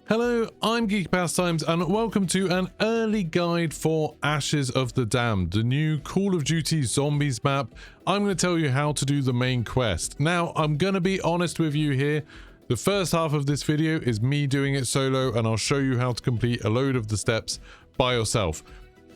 Hello, I'm Geeky Pastimes and welcome to an early guide for Ashes of the Damned, the new Call of Duty Zombies map. I'm going to tell you how to do the main quest. Now, I'm going to be honest with you here. The first half of this video is me doing it solo and I'll show you how to complete a load of the steps by yourself.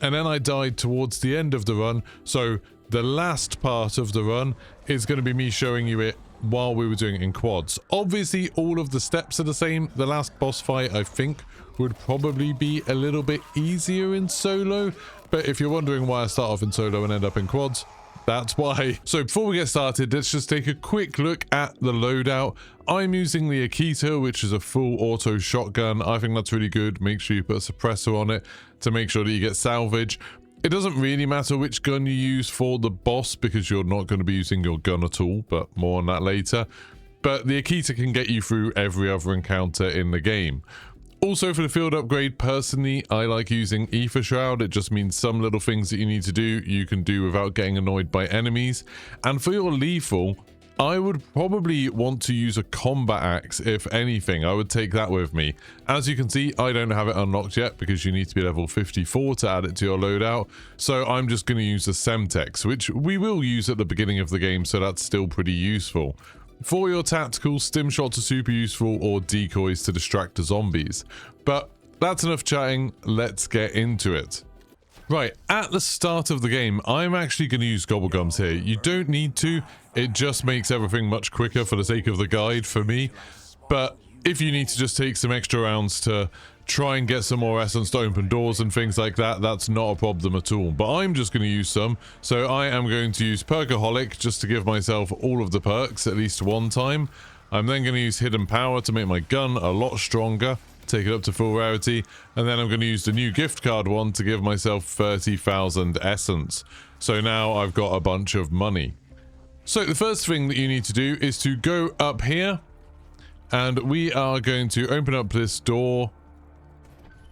And then I died towards the end of the run, so the last part of the run is going to be me showing you it while we were doing it in quads. Obviously, all of the steps are the same. The last boss fight, I think, would probably be a little bit easier in solo. But if you're wondering why I start off in solo and end up in quads, that's why. So before we get started, let's just take a quick look at the loadout. I'm using the Akita, which is a full auto shotgun. I think that's really good. Make sure you put a suppressor on it to make sure that you get salvage. It doesn't really matter which gun you use for the boss because you're not going to be using your gun at all, but more on that later. But the Akita can get you through every other encounter in the game. Also, for the field upgrade, personally, I like using Ether Shroud. It just means some little things that you need to do, you can do without getting annoyed by enemies. And for your lethal, I would probably want to use a combat axe, if anything. I would take that with me. As you can see, I don't have it unlocked yet because you need to be level 54 to add it to your loadout. So I'm just going to use the Semtex, which we will use at the beginning of the game, so that's still pretty useful. For your tactical, stim shots are super useful, or decoys to distract the zombies. But that's enough chatting, let's get into it. Right, at the start of the game, I'm actually going to use Gobblegums here. You don't need to, it just makes everything much quicker for the sake of the guide for me. But if you need to just take some extra rounds to try and get some more essence to open doors and things like that, that's not a problem at all. But I'm just going to use some, so I am going to use Perkaholic just to give myself all of the perks at least one time. I'm then going to use Hidden Power to make my gun a lot stronger. Take it up to full rarity, and then I'm going to use the new gift card one to give myself 30,000 essence. So now I've got a bunch of money. So the first thing that you need to do is to go up here, and we are going to open up this door.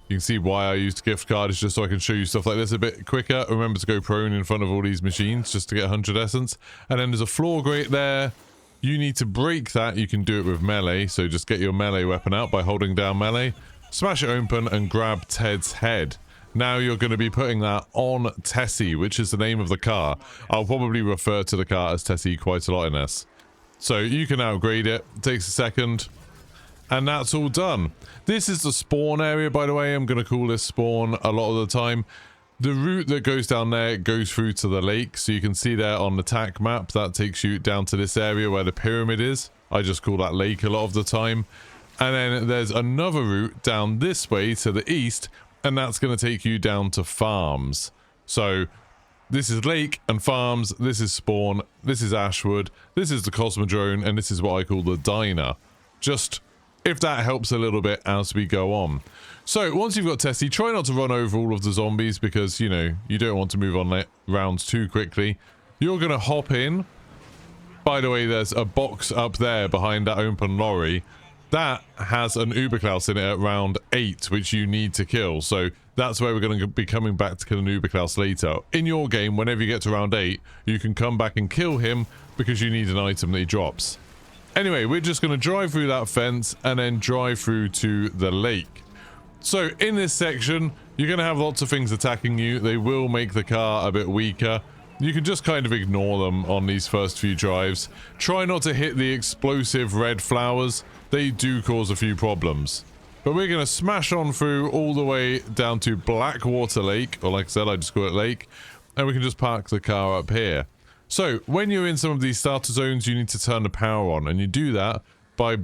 You can see why I used gift card, is just so I can show you stuff like this a bit quicker. Remember to go prone in front of all these machines just to get 100 essence. And then there's a floor grate there. You need to break that. You can do it with melee, so just get your melee weapon out by holding down melee, smash it open and grab Ted's head. Now you're going to be putting that on Tessie, which is the name of the car. I'll probably refer to the car as Tessie quite a lot in this. So you can upgrade it, it takes a second, and that's all done. This is the spawn area, by the way. I'm going to call this spawn a lot of the time. The route that goes down there goes through to the lake, so you can see there on the TAC map, that takes you down to this area where the pyramid is. I just call that lake a lot of the time. And then there's another route down this way to the east, and that's going to take you down to farms. So this is lake and farms, this is spawn, this is Ashwood, this is the Cosmodrome, and this is what I call the diner. Just if that helps a little bit as we go on. So once you've got Tessie, try not to run over all of the zombies because, you know, you don't want to move on rounds too quickly. You're going to hop in. By the way, there's a box up there behind that open lorry. That has an Uberklaus in it at round 8, which you need to kill. So that's where we're going to be coming back to kill an Uberklaus later. In your game, whenever you get to round 8, you can come back and kill him because you need an item that he drops. Anyway, we're just going to drive through that fence and then drive through to the lake. So in this section, you're going to have lots of things attacking you. They will make the car a bit weaker. You can just kind of ignore them on these first few drives. Try not to hit the explosive red flowers. They do cause a few problems. But we're going to smash on through all the way down to Blackwater Lake. Or like I said, I just call it Lake. And we can just park the car up here. So when you're in some of these starter zones, you need to turn the power on. And you do that by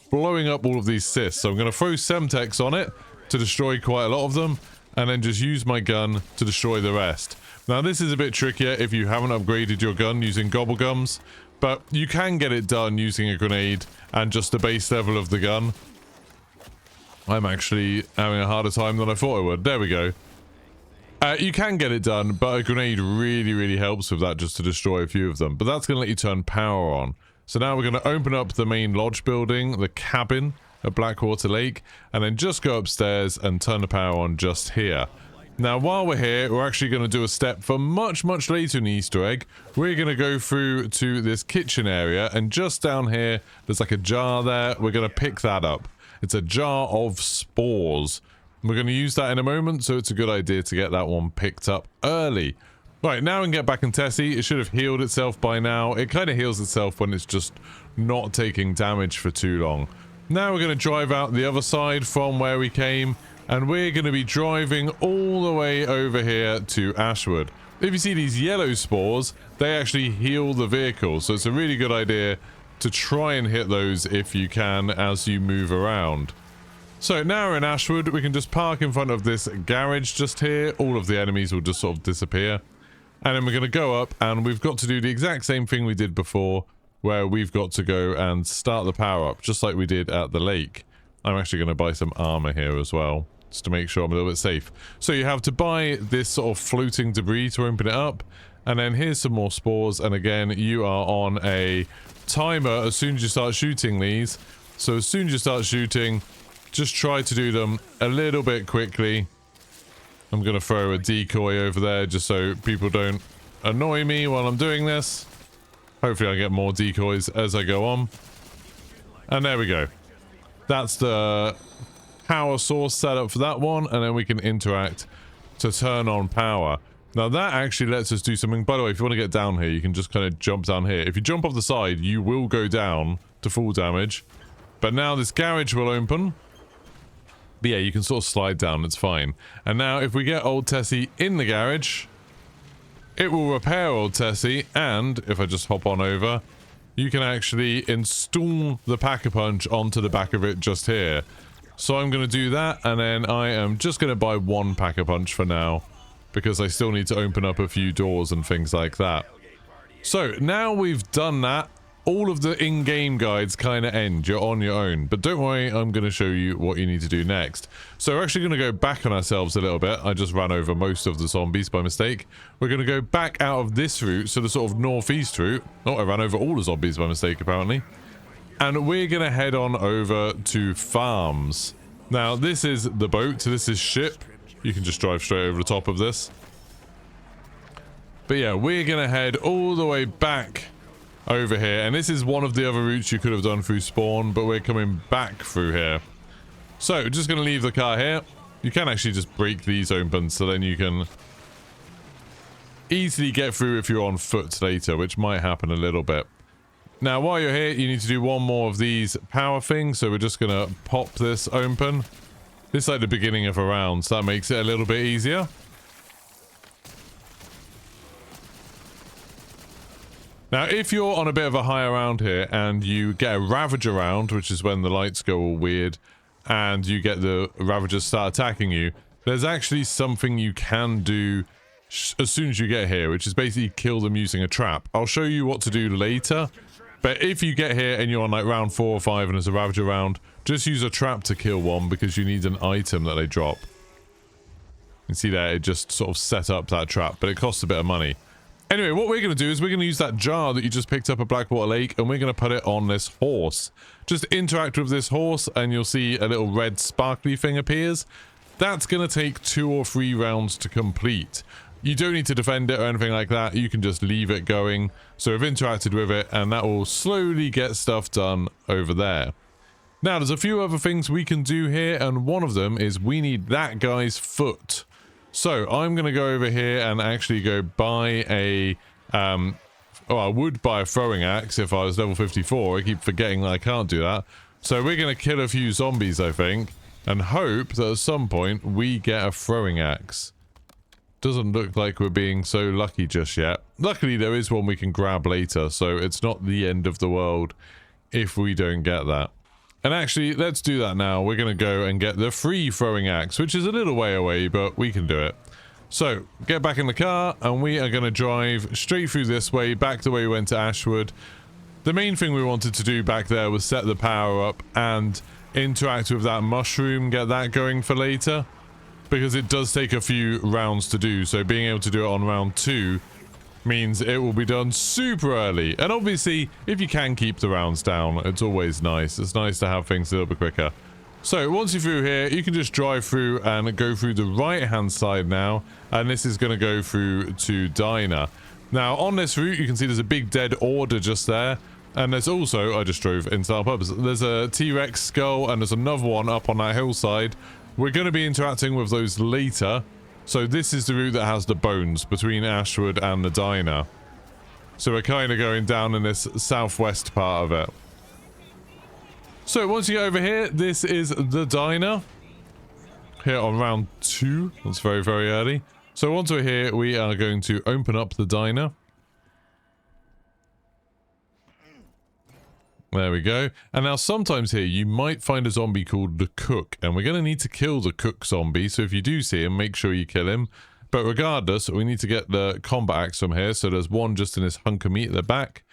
blowing up all of these cysts. So I'm going to throw Semtex on it to destroy quite a lot of them, and then just use my gun to destroy the rest. Now this is a bit trickier if you haven't upgraded your gun using Gobblegums, but you can get it done using a grenade and just the base level of the gun. I'm actually having a harder time than I thought I would. There we go. You can get it done, but a grenade really helps with that, just to destroy a few of them. But that's going to let you turn power on. So now we're going to open up the main lodge building, the cabin at Blackwater Lake, and then just go upstairs and turn the power on just here. Now while we're here, we're actually going to do a step for much later in the Easter egg. We're going to go through to this kitchen area, and just down here there's like a jar there. We're going to pick that up, It's a jar of spores. We're going to use that in a moment, so it's a good idea to get that one picked up early. Right, now we can get back in Tessie. It should have healed itself by now. It kind of heals itself when it's just not taking damage for too long. Now we're going to drive out the other side from where we came, and we're going to be driving all the way over here to Ashwood. If you see these yellow spores, they actually heal the vehicle, so it's a really good idea to try and hit those if you can as you move around. So now we're in Ashwood. We can just park in front of this garage just here. All of the enemies will just sort of disappear. And then we're going to go up, and we've got to do the exact same thing we did before, where we've got to go and start the power up, just like we did at the lake. I'm actually going to buy some armor here as well, just to make sure I'm a little bit safe. So you have to buy this sort of floating debris to open it up, and then here's some more spores, and again, you are on a timer as soon as you start shooting these. So as soon as you start shooting, just try to do them a little bit quickly. I'm going to throw a decoy over there just so people don't annoy me while I'm doing this. Hopefully I get more decoys as I go on. And there we go. That's the power source set up for that one, and then we can interact to turn on power. Now that actually lets us do something. By the way, if you want to get down here, you can just kind of jump down here. If you jump off the side, you will go down to full damage. But now this garage will open. But yeah, you can sort of slide down, it's fine. And now if we get old Tessie in the garage, it will repair old Tessie, and if I just hop on over, you can actually install the Pack-a-Punch onto the back of it just here. So I'm going to do that, and then I am just going to buy one Pack-a-Punch for now, because I still need to open up a few doors and things like that. So now we've done that, all of the in-game guides kind of end. You're on your own. But don't worry, I'm going to show you what you need to do next. So we're actually going to go back on ourselves a little bit. I just ran over most of the zombies by mistake. We're going to go back out of this route, so the sort of northeast route. Oh, I ran over all the zombies by mistake, apparently. And we're going to head on over to farms. Now, this is the boat. This is ship. You can just drive straight over the top of this. But yeah, we're going to head all the way back over here, and this is one of the other routes you could have done through spawn, but we're coming back through here. So just going to leave the car here. You can actually just break these open, so then you can easily get through if you're on foot later, which might happen a little bit. Now while you're here, you need to do one more of these power things, so we're just going to pop this open. This is like the beginning of a round, so that makes it a little bit easier. Now, if you're on a bit of a high around here and you get a Ravager round, which is when the lights go all weird, and you get the Ravagers start attacking you, there's actually something you can do as soon as you get here, which is basically kill them using a trap. I'll show you what to do later, but if you get here and you're on like round 4 or 5 and it's a Ravager round, just use a trap to kill one because you need an item that they drop. You can see there, it just sort of set up that trap, but it costs a bit of money. Anyway, what we're going to do is we're going to use that jar that you just picked up at Blackwater Lake, and we're going to put it on this horse. Just interact with this horse, and you'll see a little red sparkly thing appears. That's going to take 2 or 3 rounds to complete. You don't need to defend it or anything like that. You can just leave it going. So we've interacted with it, and that will slowly get stuff done over there. Now, there's a few other things we can do here, and one of them is we need that guy's foot. So I'm going to go over here and actually go buy a, I would buy a throwing axe if I was level 54. I keep forgetting that I can't do that. So we're going to kill a few zombies, I think, and hope that at some point we get a throwing axe. Doesn't look like we're being so lucky just yet. Luckily, there is one we can grab later, so it's not the end of the world if we don't get that. And actually, let's do that now. We're going to go and get the free throwing axe, which is a little way away, but we can do it. So, get back in the car, and we are going to drive straight through this way, back the way we went to Ashwood. The main thing we wanted to do back there was set the power up and interact with that mushroom, get that going for later, because it does take a few rounds to do. So being able to do it on round 2 means it will be done super early. And obviously, if you can keep the rounds down, it's always nice. It's nice to have things a little bit quicker. So once you're through here, you can just drive through and go through the right hand side now, and this is going to go through to Diner. Now on this route, you can see there's a big dead order just there, And there's also, I just drove into our pubs, there's a T-Rex skull and there's another one up on that hillside. We're going to be interacting with those later. So this is the route that has the bones between Ashwood and the diner. So we're kind of going down in this southwest part of it. So once you get over here, this is the diner. Here on round 2. That's very, very early. So once we're here, we are going to open up the diner. There we go. And now sometimes here you might find a zombie called the Cook, and we're going to need to kill the Cook zombie. So if you do see him, make sure you kill him. But regardless, we need to get the combat axe from here. So there's one just in this hunk of meat at the back.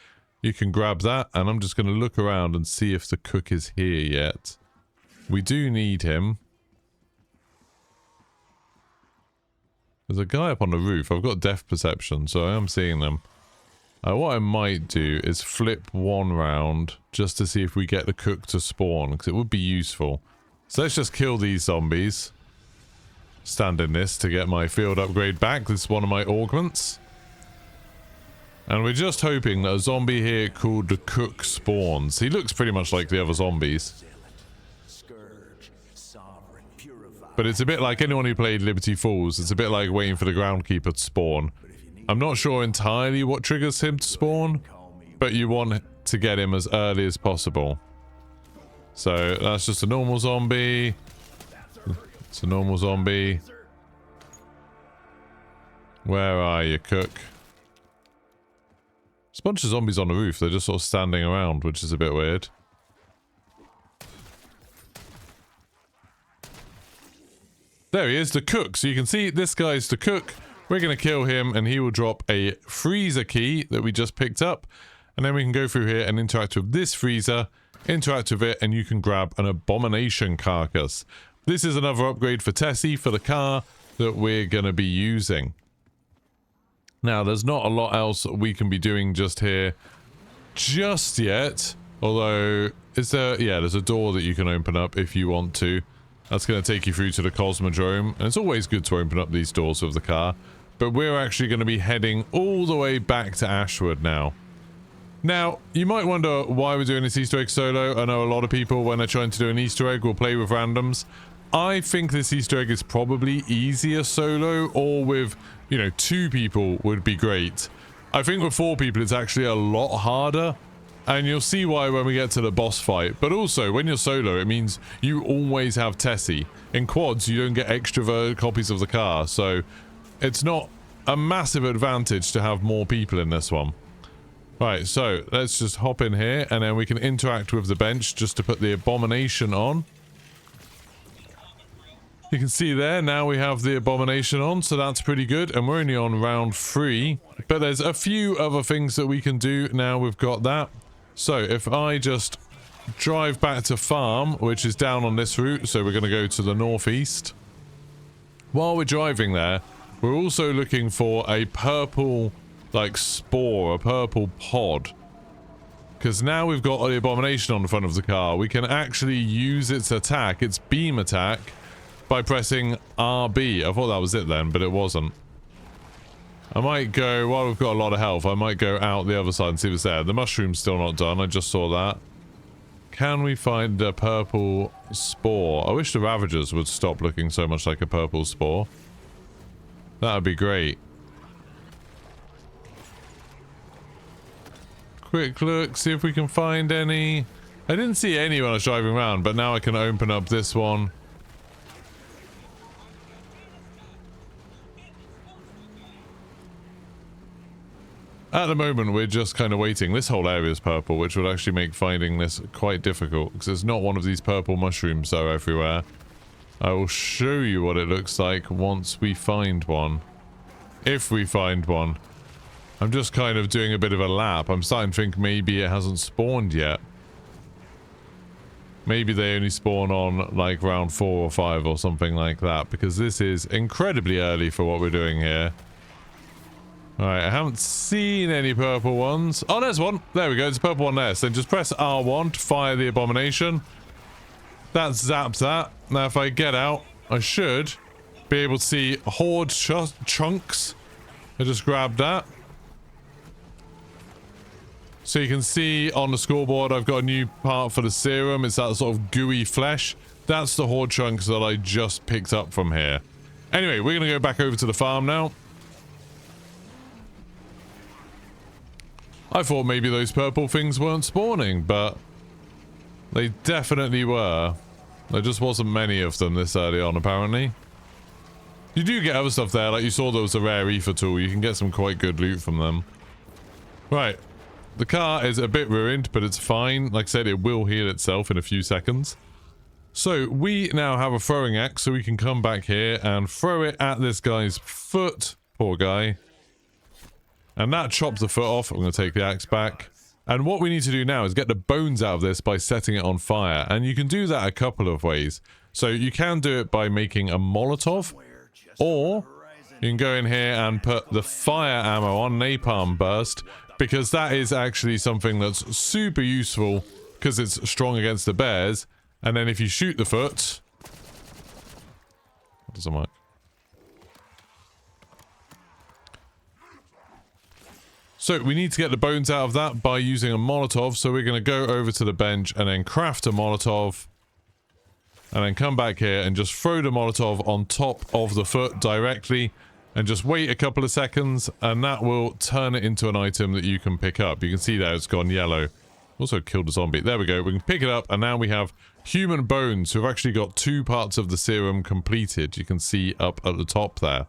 You can grab that, and I'm just going to look around and see if the Cook is here yet. We do need him. There's a guy up on the roof. I've got depth perception, so I am seeing them. What I might do is flip one round just to see if we get the Cook to spawn, because it would be useful. So let's just kill these zombies. Stand in this to get my field upgrade back. This is one of my augments. And we're just hoping that a zombie here called the Cook spawns. He looks pretty much like the other zombies. But it's a bit like anyone who played Liberty Falls. It's a bit like waiting for the Groundkeeper to spawn. I'm not sure entirely what triggers him to spawn, but you want to get him as early as possible. So that's just a normal zombie. It's a normal zombie. Where are you, Cook? There's a bunch of zombies on the roof. They're just sort of standing around, which is a bit weird. There he is, the Cook. So you can see this guy's the Cook. We're going to kill him, and he will drop a freezer key that we just picked up. And then we can go through here and interact with this freezer, interact with it, and you can grab an abomination carcass. This is another upgrade for Tessie, for the car that we're going to be using. Now, there's not a lot else we can be doing just here just yet. Although, is there... yeah, there's a door that you can open up if you want to. That's going to take you through to the Cosmodrome. And it's always good to open up these doors with the car. But we're actually going to be heading all the way back to Ashwood now. Now, you might wonder why we're doing this Easter egg solo. I know a lot of people, when they're trying to do an Easter egg, will play with randoms. I think this Easter egg is probably easier solo, or with, you know, 2 people would be great. I think with 4 people, it's actually a lot harder. And you'll see why when we get to the boss fight. But also, when you're solo, it means you always have Tessie. In quads, you don't get extra copies of the car. So, it's not a massive advantage to have more people in this one. Right, so let's just hop in here, and then we can interact with the bench just to put the abomination on. You can see there, now we have the abomination on, so that's pretty good. And we're only on round 3. But there's a few other things that we can do now we've got that. So, if I just drive back to farm, which is down on this route, so we're going to go to the northeast. While we're driving there, we're also looking for a purple, like, spore, a purple pod. Because now we've got the abomination on the front of the car, we can actually use its attack, its beam attack, by pressing RB. I thought that was it then, but it wasn't. I might go, while we've got a lot of health, I might go out the other side and see what's there. The mushroom's still not done, I just saw that. Can we find a purple spore? I wish the Ravagers would stop looking so much like a purple spore. That would be great. Quick look, see if we can find any. I didn't see any when I was driving around, but now I can open up this one. At the moment, we're just kind of waiting. This whole area is purple, which would actually make finding this quite difficult, because there's not one of these purple mushrooms though everywhere. I will show you what it looks like once we find one. If we find one. I'm just kind of doing a bit of a lap. I'm starting to think maybe it hasn't spawned yet. Maybe they only spawn on like round 4 or 5 or something like that, because this is incredibly early for what we're doing here. Alright, I haven't seen any purple ones. Oh, there's one. There we go. There's a purple one there. So just press R1 to fire the abomination. That zaps that. Now, if I get out, I should be able to see horde chunks. I just grabbed that. So you can see on the scoreboard, I've got a new part for the serum. It's that sort of gooey flesh. That's the horde chunks that I just picked up from here. Anyway, we're going to go back over to the farm now. I thought maybe those purple things weren't spawning, but they definitely were. There just wasn't many of them this early on, apparently. You do get other stuff there, like you saw there was a rare ether tool. You can get some quite good loot from them. Right. The car is a bit ruined, but it's fine. Like I said, it will heal itself in a few seconds. So we now have a throwing axe, so we can come back here and throw it at this guy's foot. Poor guy. And that chops the foot off. I'm going to take the axe back. And what we need to do now is get the bones out of this by setting it on fire. And you can do that a couple of ways. So you can do it by making a Molotov. Or you can go in here and put the fire ammo on, napalm burst. Because that is actually something that's super useful. Because it's strong against the bears. And then if you shoot the foot... That doesn't work. So we need to get the bones out of that by using a Molotov. So we're going to go over to the bench and then craft a Molotov. And then come back here and just throw the Molotov on top of the foot directly. And just wait a couple of seconds. And that will turn it into an item that you can pick up. You can see there it's gone yellow. Also killed a zombie. There we go. We can pick it up. And now we have human bones. We've actually got 2 parts of the serum completed. You can see up at the top there.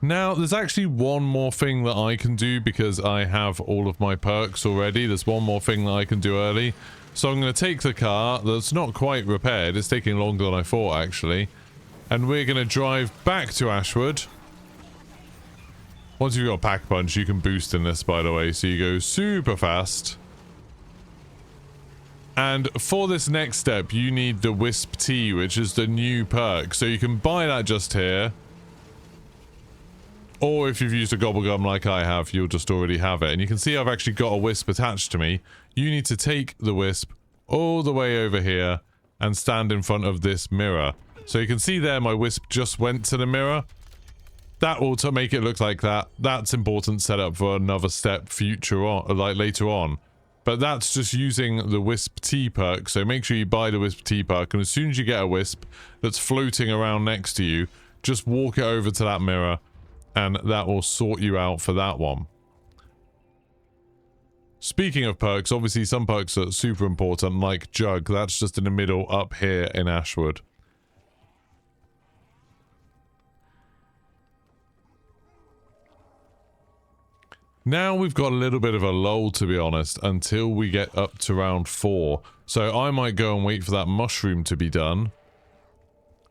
Now, there's actually one more thing that I can do because I have all of my perks already. There's one more thing that I can do early. So I'm going to take the car that's not quite repaired. It's taking longer than I thought, actually. And we're going to drive back to Ashwood. Once you've got Pack Punch, you can boost in this, by the way. So you go super fast. And for this next step, you need the Wisp Tea, which is the new perk. So you can buy that just here. Or if you've used a Gobblegum like I have, you'll just already have it. And you can see I've actually got a Wisp attached to me. You need to take the Wisp all the way over here and stand in front of this mirror. So you can see there my Wisp just went to the mirror. That will make it look like that. That's important setup for another step future on, like later on. But that's just using the Wisp Tea perk. So make sure you buy the Wisp Tea perk. And as soon as you get a Wisp that's floating around next to you, just walk it over to that mirror. And that will sort you out for that one. Speaking of perks, obviously some perks are super important, like Jug. That's just in the middle up here in Ashwood. Now we've got a little bit of a lull, to be honest, until we get up to round 4. So I might go and wait for that mushroom to be done.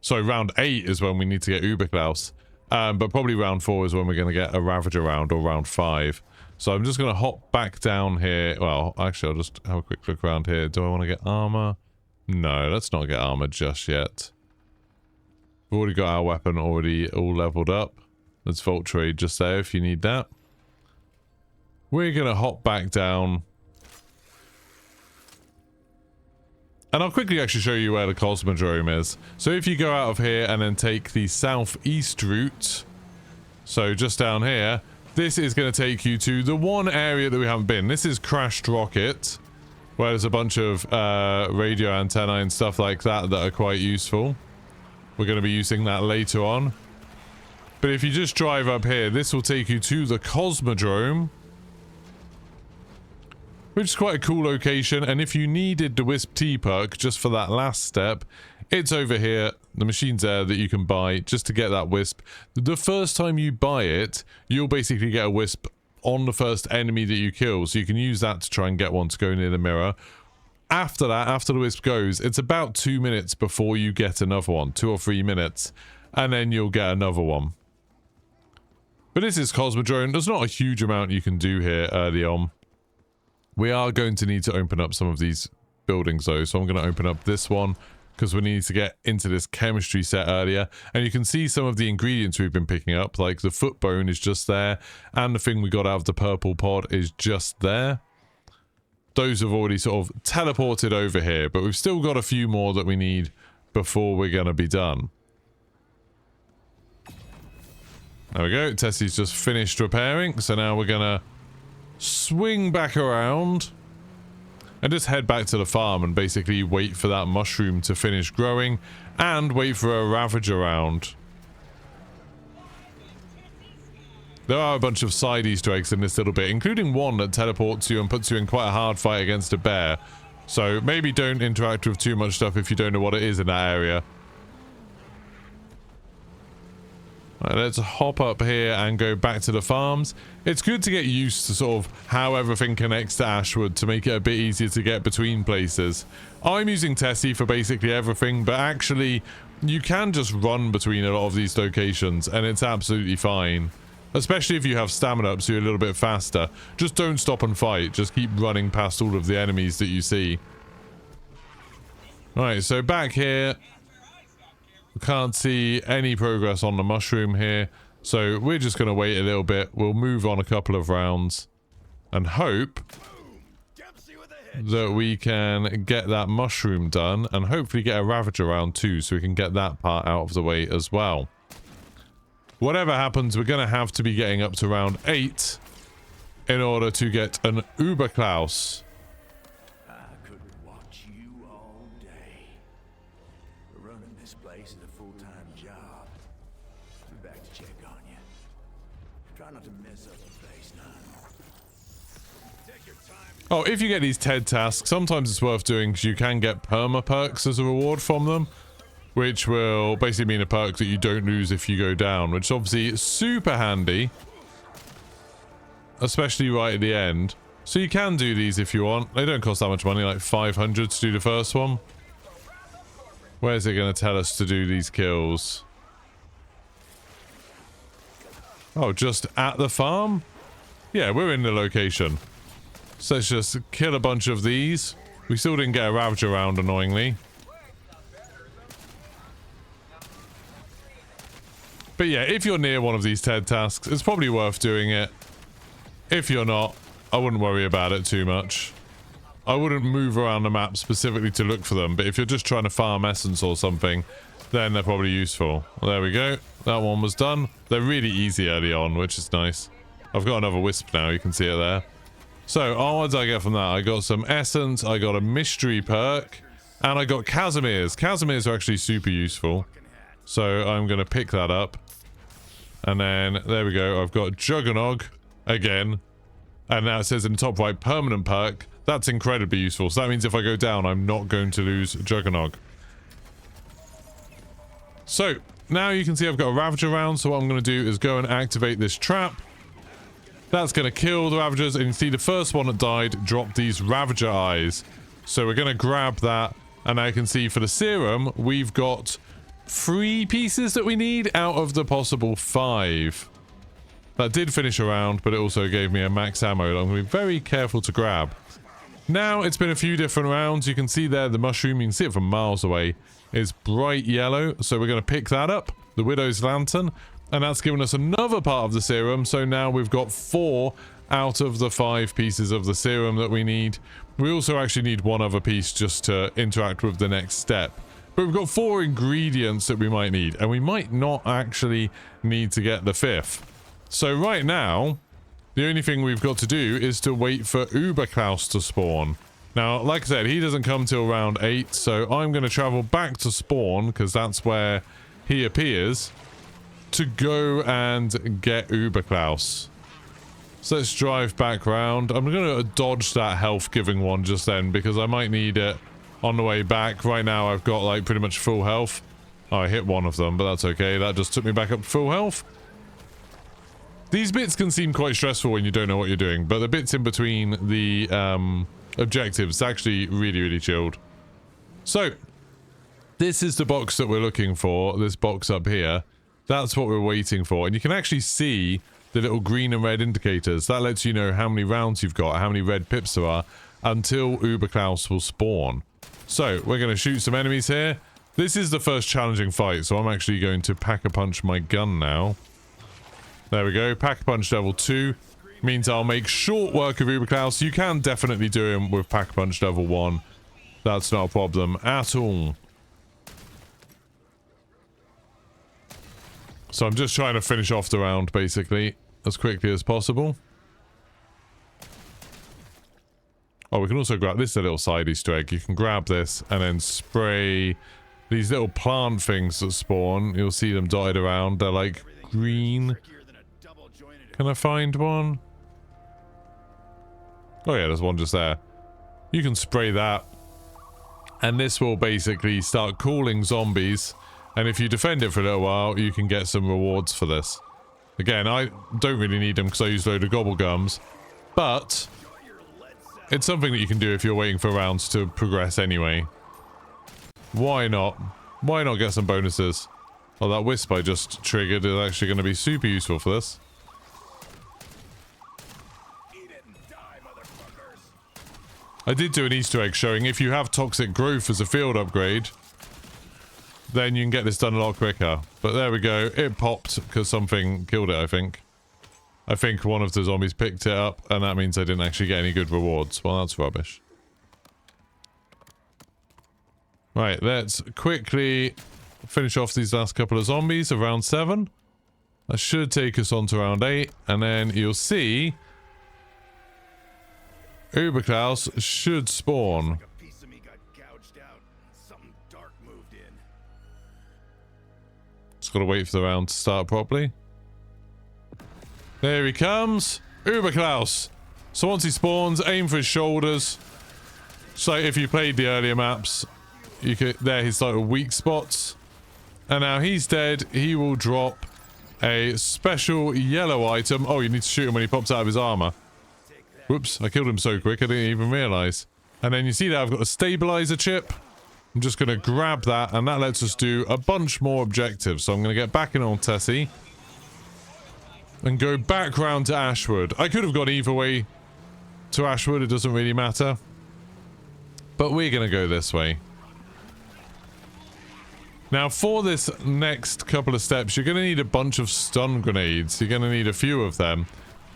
So round 8 is when we need to get Uberklaus. But probably round 4 is when we're going to get a Ravager round, or round 5. So I'm just going to hop back down here. Well, actually, I'll just have a quick look around here. Do I want to get armor? No, let's not get armor just yet. We've already got our weapon already all leveled up. There's Vault Trade just there if you need that. We're going to hop back down. And I'll quickly actually show you where the Cosmodrome is. So if you go out of here and then take the southeast route, so just down here, this is going to take you to the one area that we haven't been. This is Crashed Rocket, where there's a bunch of radio antennae and stuff like that that are quite useful. We're going to be using that later on. But if you just drive up here, this will take you to the Cosmodrome, which is quite a cool location. And if you needed the Wisp Tea perk just for that last step, it's over here. The machine's there that you can buy just to get that Wisp. The first time you buy it, you'll basically get a Wisp on the first enemy that you kill. So you can use that to try and get one to go near the mirror. After that, after the Wisp goes, it's about 2 minutes before you get another one. 2 or 3 minutes. And then you'll get another one. But this is Cosmodrome. There's not a huge amount you can do here early on. We are going to need to open up some of these buildings though. So I'm going to open up this one because we need to get into this chemistry set earlier. And you can see some of the ingredients we've been picking up. Like the foot bone is just there. And the thing we got out of the purple pod is just there. those have already sort of teleported over here, but we've still got a few more that we need before we're going to be done. There we go. Tessie's just finished repairing, so now we're going to swing back around and just head back to the farm and basically wait for that mushroom to finish growing and wait for a Ravager round. There are a bunch of side Easter eggs in this little bit, including one that teleports you and puts you in quite a hard fight against a bear. So maybe don't interact with too much stuff if you don't know what it is in that area. Right, let's hop up here and go back to the farms. It's good to get used to sort of how everything connects to Ashwood to make it a bit easier to get between places. I'm using Tessie for basically everything, but actually you can just run between a lot of these locations and it's absolutely fine. Especially if you have stamina up so you're a little bit faster. Just don't stop and fight. Just keep running past all of the enemies that you see. Right, so back here. We can't see any progress on the mushroom here. So we're just going to wait a little bit. We'll move on a couple of rounds. And hope that we can get that mushroom done. And hopefully get a Ravager round too. So we can get that part out of the way as well. Whatever happens, we're going to have to be getting up to round 8 in order to get an Uber Klaus. I could watch you all day. Running this place is a full-time job. Be back to check on you. Try not to mess up the place none. Take your time. Oh, if you get these TED tasks, sometimes it's worth doing because you can get perma perks as a reward from them. Which will basically mean a perk that you don't lose if you go down, which obviously is super handy. Especially right at the end. So you can do these if you want. They don't cost that much money, like 500 to do the first one. Where's it going to tell us to do these kills? Oh, just at the farm? Yeah, we're in the location. So let's just kill a bunch of these. We still didn't get a Ravager round, annoyingly. But yeah, if you're near one of these TED tasks, it's probably worth doing it. If you're not, I wouldn't worry about it too much. I wouldn't move around the map specifically to look for them, but if you're just trying to farm essence or something, then they're probably useful. Well, there we go. That one was done. They're really easy early on, which is nice. I've got another wisp now, you can see it there. So, what did I get from that? I got some essence, I got a mystery perk, and I got Casimir's. Casimir's are actually super useful. So, I'm going to pick that up. And then, there we go, I've got Juggernog again. And now it says in the top right, permanent perk. That's incredibly useful. So that means if I go down, I'm not going to lose Juggernog. So, now you can see I've got a Ravager round. So what I'm going to do is go and activate this trap. That's going to kill the Ravagers. And you can see the first one that died dropped these Ravager eyes. So we're going to grab that. And now you can see for the serum, we've got 3 pieces that we need out of the possible 5. That did finish a round, but it also gave me a max ammo that I'm going to be very careful to grab. Now, it's been a few different rounds. You can see there the mushroom, you can see it from miles away, is bright yellow. So we're going to pick that up, the Widow's Lantern, and that's given us another part of the serum. So now we've got 4 out of the 5 pieces of the serum that we need. We also actually need 1 other piece just to interact with the next step. But we've got 4 ingredients that we might need, and we might not actually need to get the 5th. So right now, the only thing we've got to do is to wait for Uber Klaus to spawn. Now, like I said, he doesn't come till round 8, so I'm going to travel back to spawn, because that's where he appears, to go and get Uber Klaus. So let's drive back round. I'm going to dodge that health giving one just then, because I might need it on the way back. Right now I've got like pretty much full health. Oh, I hit one of them, but that's okay. That just took me back up to full health. These bits can seem quite stressful when you don't know what you're doing, but the bits in between the objectives actually really chilled. So, this is the box that we're looking for, this box up here. That's what we're waiting for, and you can actually see the little green and red indicators. That lets you know how many rounds you've got, how many red pips there are, until Uber Klaus will spawn. So, we're going to shoot some enemies here. This is the first challenging fight, so I'm actually going to Pack-a-Punch my gun now. There we go, Pack-a-Punch level 2. Means I'll make short work of Uber Klaus. You can definitely do him with Pack-a-Punch level 1. That's not a problem at all. So I'm just trying to finish off the round, basically, as quickly as possible. Oh, we can also grab... This is a little side Easter egg. You can grab this and then spray these little plant things that spawn. You'll see them dotted around. They're like green. Can I find one? Oh yeah, there's one just there. You can spray that. And this will basically start calling zombies. And if you defend it for a little while, you can get some rewards for this. Again, I don't really need them because I use a load of gobble gums. But it's something that you can do if you're waiting for rounds to progress anyway. Why not? Why not get some bonuses? Oh, that wisp I just triggered is actually going to be super useful for this. I did do an Easter egg showing if you have toxic growth as a field upgrade, then you can get this done a lot quicker. But there we go. It popped because something killed it, I think. I think one of the zombies picked it up, and that means I didn't actually get any good rewards. Well, that's rubbish. Right, let's quickly finish off these last couple of zombies of round 7. That should take us on to round 8, and then you'll see Uber Klaus should spawn. Just gotta wait for the round to start properly. There he comes, Uber Klaus. So once he spawns, aim for his shoulders. So if you played the earlier maps, you could, they're his like weak spots. And now he's dead. He will drop a special yellow item. Oh, you need to shoot him when he pops out of his armor. Whoops, I killed him so quick I didn't even realize. And then you see that I've got a stabilizer chip. I'm just going to grab that, and that lets us do a bunch more objectives. So I'm going to get back in on Tessie and go back round to Ashwood. I could have gone either way to Ashwood, it doesn't really matter. But we're going to go this way. Now, for this next couple of steps, you're going to need a bunch of stun grenades. You're going to need a few of them.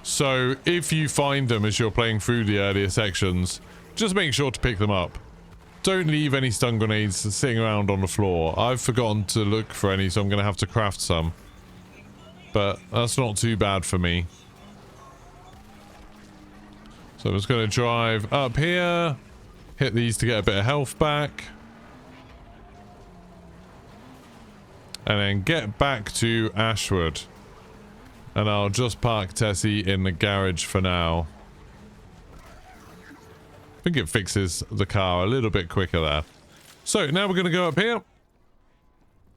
So, if you find them as you're playing through the earlier sections, just make sure to pick them up. Don't leave any stun grenades sitting around on the floor. I've forgotten to look for any, so I'm going to have to craft some. But that's not too bad for me. So I'm just going to drive up here. Hit these to get a bit of health back. And then get back to Ashwood. And I'll just park Tessie in the garage for now. I think it fixes the car a little bit quicker there. So now we're going to go up here.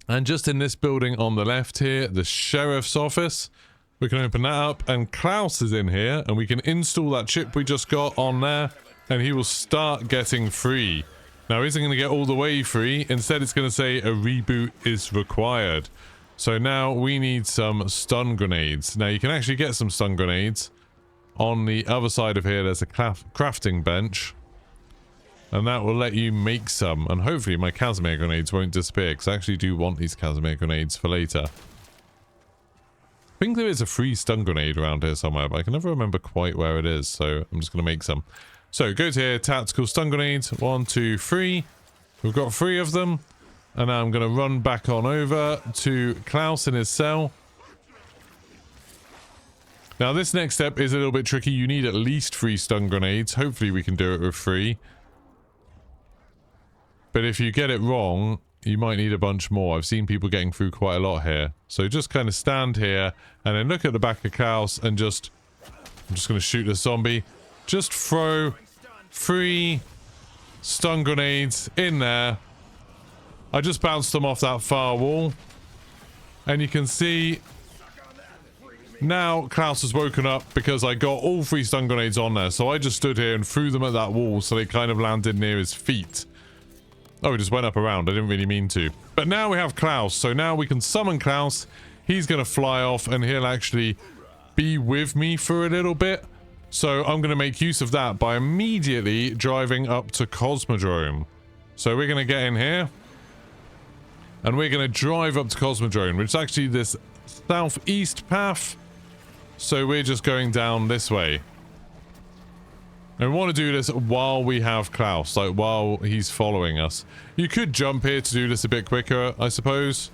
And just in this building on the left here, the sheriff's office. We can open that up, and Klaus is in here, and we can install that chip we just got on there, and he will start getting free. Now, isn't going to get all the way free. Instead, it's going to say a reboot is required. So now we need some stun grenades. Now, you can actually get some stun grenades. On the other side of here, there's a crafting bench. And that will let you make some. And hopefully my Casimir grenades won't disappear, because I actually do want these Casimir grenades for later. I think there is a free stun grenade around here somewhere, but I can never remember quite where it is. So I'm just going to make some. So go to here, tactical stun grenades. 1, 2, 3. We've got 3 of them. And now I'm going to run back on over to Klaus in his cell. Now this next step is a little bit tricky. You need at least 3 stun grenades. Hopefully we can do it with 3. But if you get it wrong, you might need a bunch more. I've seen people getting through quite a lot here. So just kind of stand here and then look at the back of Klaus and just... I'm just going to shoot the zombie. Just throw 3 stun grenades in there. I just bounced them off that far wall. And you can see... Now Klaus has woken up because I got all 3 stun grenades on there. So I just stood here and threw them at that wall so they kind of landed near his feet. Oh, he just went up around. I didn't really mean to. But now we have Klaus. So now we can summon Klaus. He's going to fly off and he'll actually be with me for a little bit. So I'm going to make use of that by immediately driving up to Cosmodrome. So we're going to get in here. And we're going to drive up to Cosmodrome, which is actually this southeast path. So we're just going down this way. And we want to do this while we have Klaus, like while he's following us. You could jump here to do this a bit quicker, I suppose.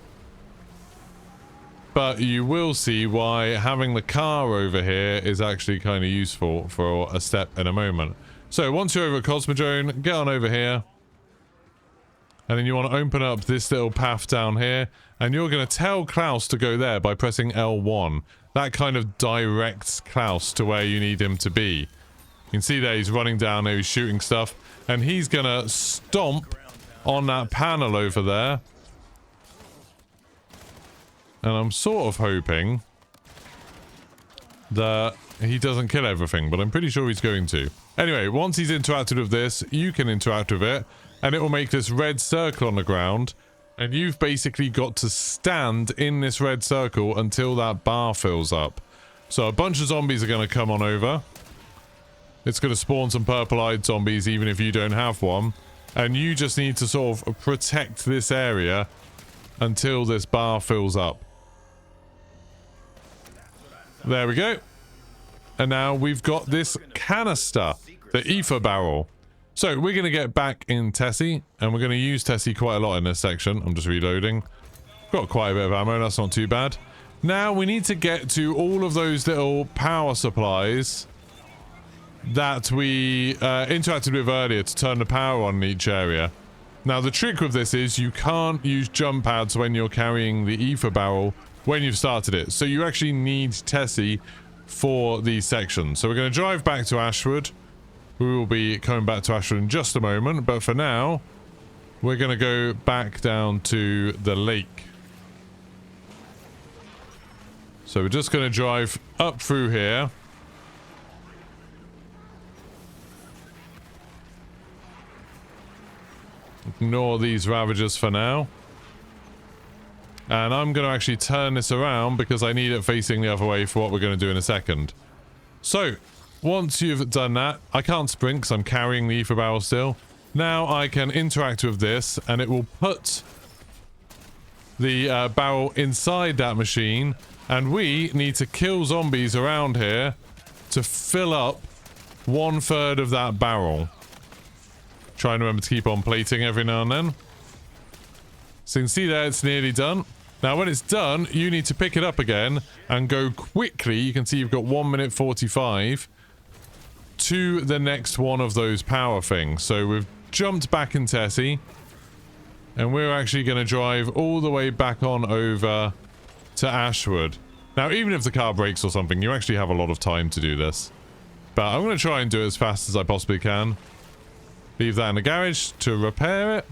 But you will see why having the car over here is actually kind of useful for a step in a moment. So once you're over at Cosmodrome, get on over here. And then you want to open up this little path down here. And you're going to tell Klaus to go there by pressing L1. That kind of directs Klaus to where you need him to be. You can see there he's running down there, he's shooting stuff. And he's going to stomp on that panel over there. And I'm sort of hoping that he doesn't kill everything, but I'm pretty sure he's going to. Anyway, once he's interacted with this, you can interact with it. And it will make this red circle on the ground. And you've basically got to stand in this red circle until that bar fills up. So a bunch of zombies are going to come on over. It's going to spawn some purple-eyed zombies even if you don't have one. And you just need to sort of protect this area until this bar fills up. There we go. And now we've got this canister, the ether barrel. So we're going to get back in Tessie, and we're going to use Tessie quite a lot in this section. I'm just reloading. Got quite a bit of ammo, that's not too bad. Now we need to get to all of those little power supplies that we interacted with earlier to turn the power on in each area. Now the trick with this is you can't use jump pads when you're carrying the ether barrel when you've started it. So you actually need Tessie for these sections. So we're going to drive back to Ashwood. We will be coming back to Ashwood in just a moment, but for now we're going to go back down to the lake. So we're just going to drive up through here. Ignore these Ravagers for now. And I'm going to actually turn this around because I need it facing the other way for what we're going to do in a second. So, once you've done that, I can't sprint because I'm carrying the ether barrel still. Now I can interact with this and it will put the barrel inside that machine. And we need to kill zombies around here to fill up 1/3 of that barrel. Try and remember to keep on plating every now and then. So you can see there it's nearly done. Now when it's done, you need to pick it up again and go quickly. You can see you've got 1 minute 45 to the next one of those power things. So we've jumped back in Tessie. And we're actually going to drive all the way back on over to Ashwood. Now even if the car breaks or something, you actually have a lot of time to do this. But I'm going to try and do it as fast as I possibly can. Leave that in the garage to repair it.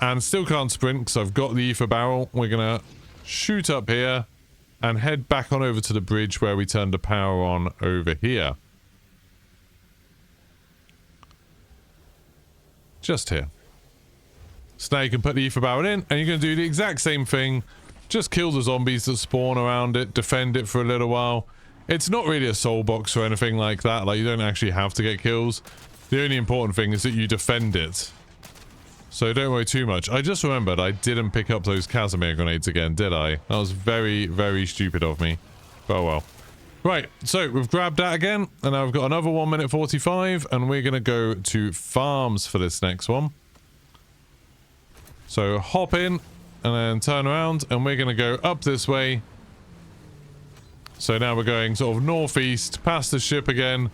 And still can't sprint because I've got the ether barrel. We're going to shoot up here and head back on over to the bridge where we turned the power on over here. Just here. So now you can put the ether barrel in and you're going to do the exact same thing. Just kill the zombies that spawn around it, defend it for a little while. It's not really a soul box or anything like that. Like, you don't actually have to get kills. The only important thing is that you defend it. So don't worry too much. I just remembered I didn't pick up those Casimir grenades again, did I? That was very, very stupid of me. Oh well. Right, so we've grabbed that again, and now we've got another 1 minute 45, and we're going to go to farms for this next one. So hop in, and then turn around, and we're going to go up this way. So now we're going sort of northeast, past the ship again.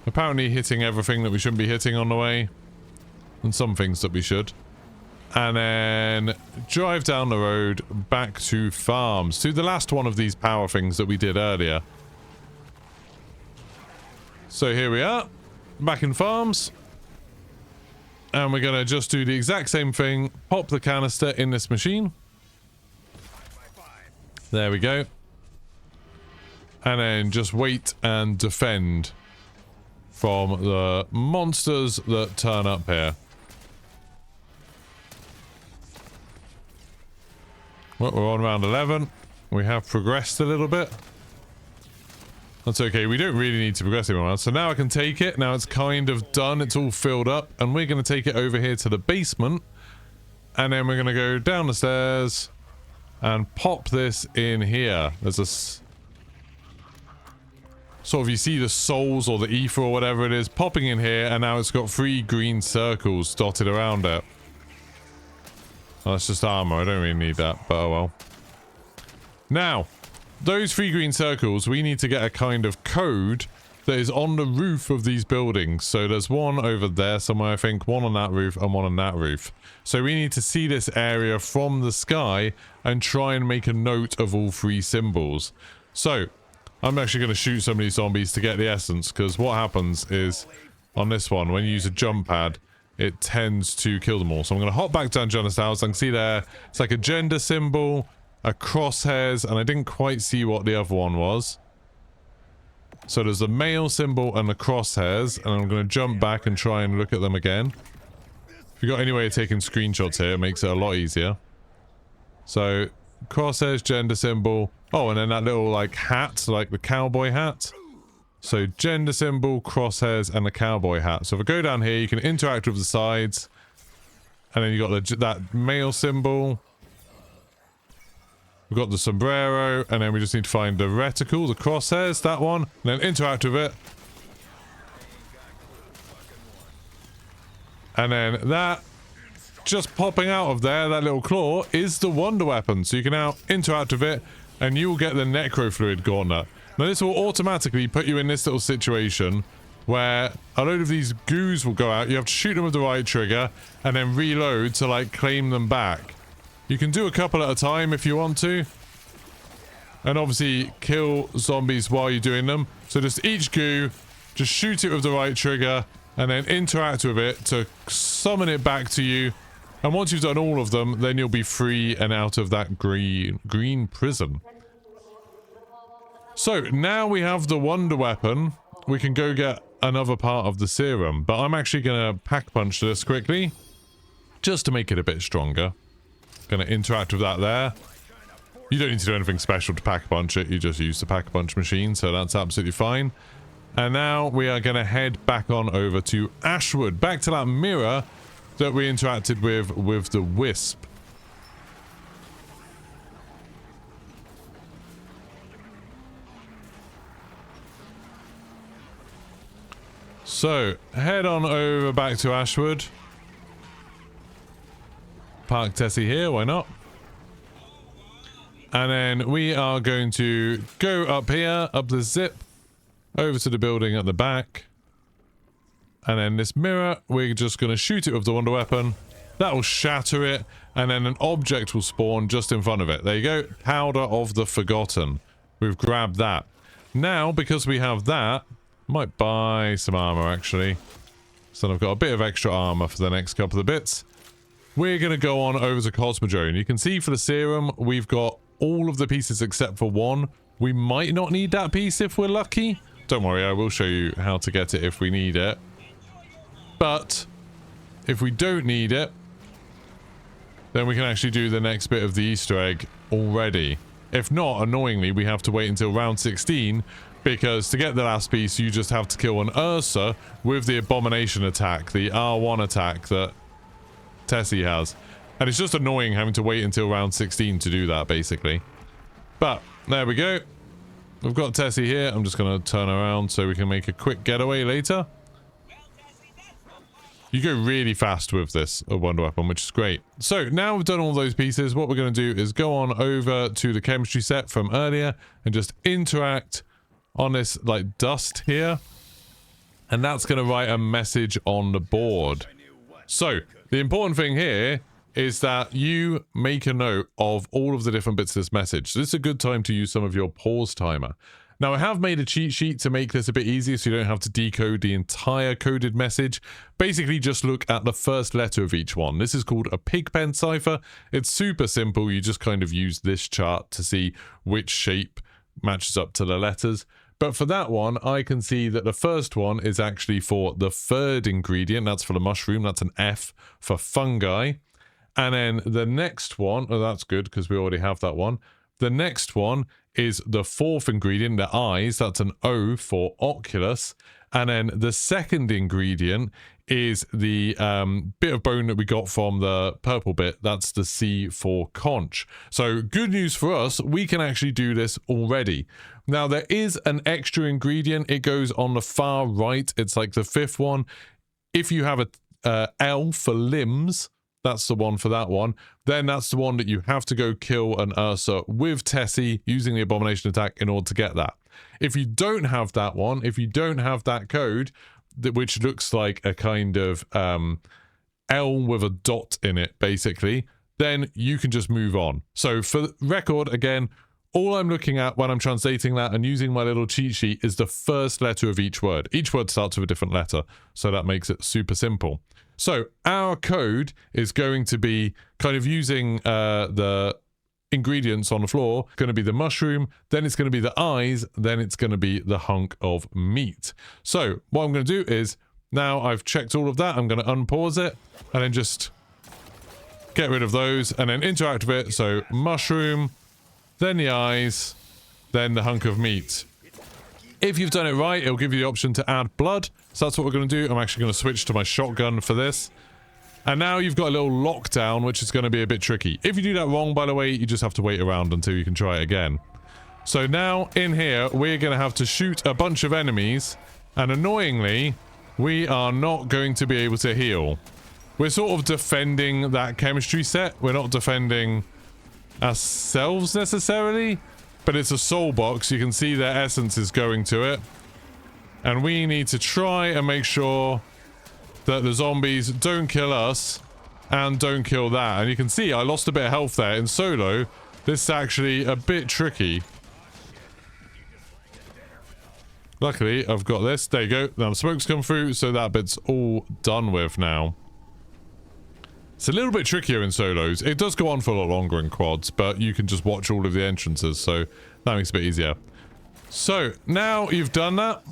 Apparently hitting everything that we shouldn't be hitting on the way. And some things that we should. And then drive down the road back to farms. To the last one of these power things that we did earlier. So here we are. Back in farms. And we're going to just do the exact same thing. Pop the canister in this machine. There we go. And then just wait and defend from the monsters that turn up here. Well, we're on round 11. We have progressed a little bit. That's okay. We don't really need to progress anymore. So now I can take it. Now it's kind of done. It's all filled up. And we're going to take it over here to the basement. And then we're going to go down the stairs and pop this in here. There's a sort of, you see the souls or the ether or whatever it is popping in here, and now it's got 3 green circles dotted around it. Oh, that's just armor. I don't really need that, but oh well. Now, those 3 green circles, we need to get a kind of code that is on the roof of these buildings. So there's one over there somewhere, I think, one on that roof and one on that roof. So we need to see this area from the sky and try and make a note of all 3 symbols. So I'm actually going to shoot some of these zombies to get the essence, because what happens is on this one, when you use a jump pad, it tends to kill them all. So I'm going to hop back down Jonas House. I can see there, it's like a gender symbol, a crosshairs, and I didn't quite see what the other one was. So there's a male symbol and the crosshairs, and I'm going to jump back and try and look at them again. If you've got any way of taking screenshots here, it makes it a lot easier. So, crosshairs, gender symbol. Oh, and then that little, like, hat, like the cowboy hat. So, gender symbol, crosshairs, and the cowboy hat. So if I go down here, you can interact with the sides. And then you got that male symbol. We've got the sombrero, and then we just need to find the reticle, the crosshairs, that one, and then interact with it. And then that, just popping out of there, that little claw, is the wonder weapon. So you can now interact with it, and you will get the necrofluid gauntlet. Now this will automatically put you in this little situation where a load of these goos will go out, you have to shoot them with the right trigger, and then reload to, like, claim them back. You can do a couple at a time if you want to. And obviously kill zombies while you're doing them. So just each goo, just shoot it with the right trigger and then interact with it to summon it back to you. And once you've done all of them, then you'll be free and out of that green prison. So now we have the wonder weapon. We can go get another part of the serum. But I'm actually going to pack punch this quickly, just to make it a bit stronger. Gonna interact with that there. You don't need to do anything special to pack punch it, you just use the pack punch machine, so that's absolutely fine. And now we are gonna head back on over to Ashwood, back to that mirror that we interacted with the wisp. So, head on over back to Ashwood. Park Tessie here, why not? And then we are going to go up here, up the zip, over to the building at the back. And then this mirror, we're just going to shoot it with the wonder weapon. That will shatter it, and then an object will spawn just in front of it. There you go, Powder of the Forgotten. We've grabbed that. Now, because we have that, might buy some armor actually. So I've got a bit of extra armor for the next couple of bits. We're going to go on over to Cosmodrome. You can see for the serum, we've got all of the pieces except for one. We might not need that piece if we're lucky. Don't worry, I will show you how to get it if we need it. But if we don't need it, then we can actually do the next bit of the Easter egg already. If not, annoyingly, we have to wait until round 16, because to get the last piece, you just have to kill an Ursa with the Abomination attack, the R1 attack that Tessie has. And it's just annoying having to wait until round 16 to do that, basically. But, there we go. We've got Tessie here. I'm just going to turn around so we can make a quick getaway later. You go really fast with this wonder weapon, which is great. So, now we've done all those pieces, what we're going to do is go on over to the chemistry set from earlier and just interact on this, like, dust here. And that's going to write a message on the board. So, the important thing here is that you make a note of all of the different bits of this message. So this is a good time to use some of your pause timer. Now, I have made a cheat sheet to make this a bit easier so you don't have to decode the entire coded message. Basically, just look at the first letter of each one. This is called a pigpen cipher. It's super simple. You just kind of use this chart to see which shape matches up to the letters. But for that one, I can see that the first one is actually for the third ingredient. That's for the mushroom. That's an F for fungi. And then the next one, oh, that's good because we already have that one. The next one is the fourth ingredient, the eyes. That's an O for oculus. And then the second ingredient is the bit of bone that we got from the purple bit. That's the C for conch. So good news for us, we can actually do this already. Now there is an extra ingredient. It goes on the far right. It's like the 5th one. If you have a L for limbs, that's the one for that one. Then that's the one that you have to go kill an Ursa with Tessie using the abomination attack in order to get that. If you don't have that one, if you don't have that code, which looks like a kind of L with a dot in it, basically, then you can just move on. So for the record, again, all I'm looking at when I'm translating that and using my little cheat sheet is the first letter of each word. Each word starts with a different letter, so that makes it super simple. So our code is going to be kind of using the ingredients on the floor. Going to be the mushroom, then it's going to be the eyes, then it's going to be the hunk of meat. So what I'm going to do is, now I've checked all of that, I'm going to unpause it and then just get rid of those and then interact with it. So mushroom, then the eyes, then the hunk of meat. If you've done it right, it'll give you the option to add blood. So that's what we're going to do. I'm actually going to switch to my shotgun for this. And now you've got a little lockdown, which is going to be a bit tricky. If you do that wrong, by the way, you just have to wait around until you can try it again. So now in here, we're going to have to shoot a bunch of enemies. And annoyingly, we are not going to be able to heal. We're sort of defending that chemistry set. We're not defending ourselves necessarily, but it's a soul box. You can see their essence is going to it. And we need to try and make sure that the zombies don't kill us and don't kill that. And you can see I lost a bit of health there. In solo, this is actually a bit tricky. Luckily, I've got this. There you go. Now the smoke's come through, so that bit's all done with now. It's a little bit trickier in solos. It does go on for a lot longer in quads, but you can just watch all of the entrances, so that makes it a bit easier. So, now you've done that,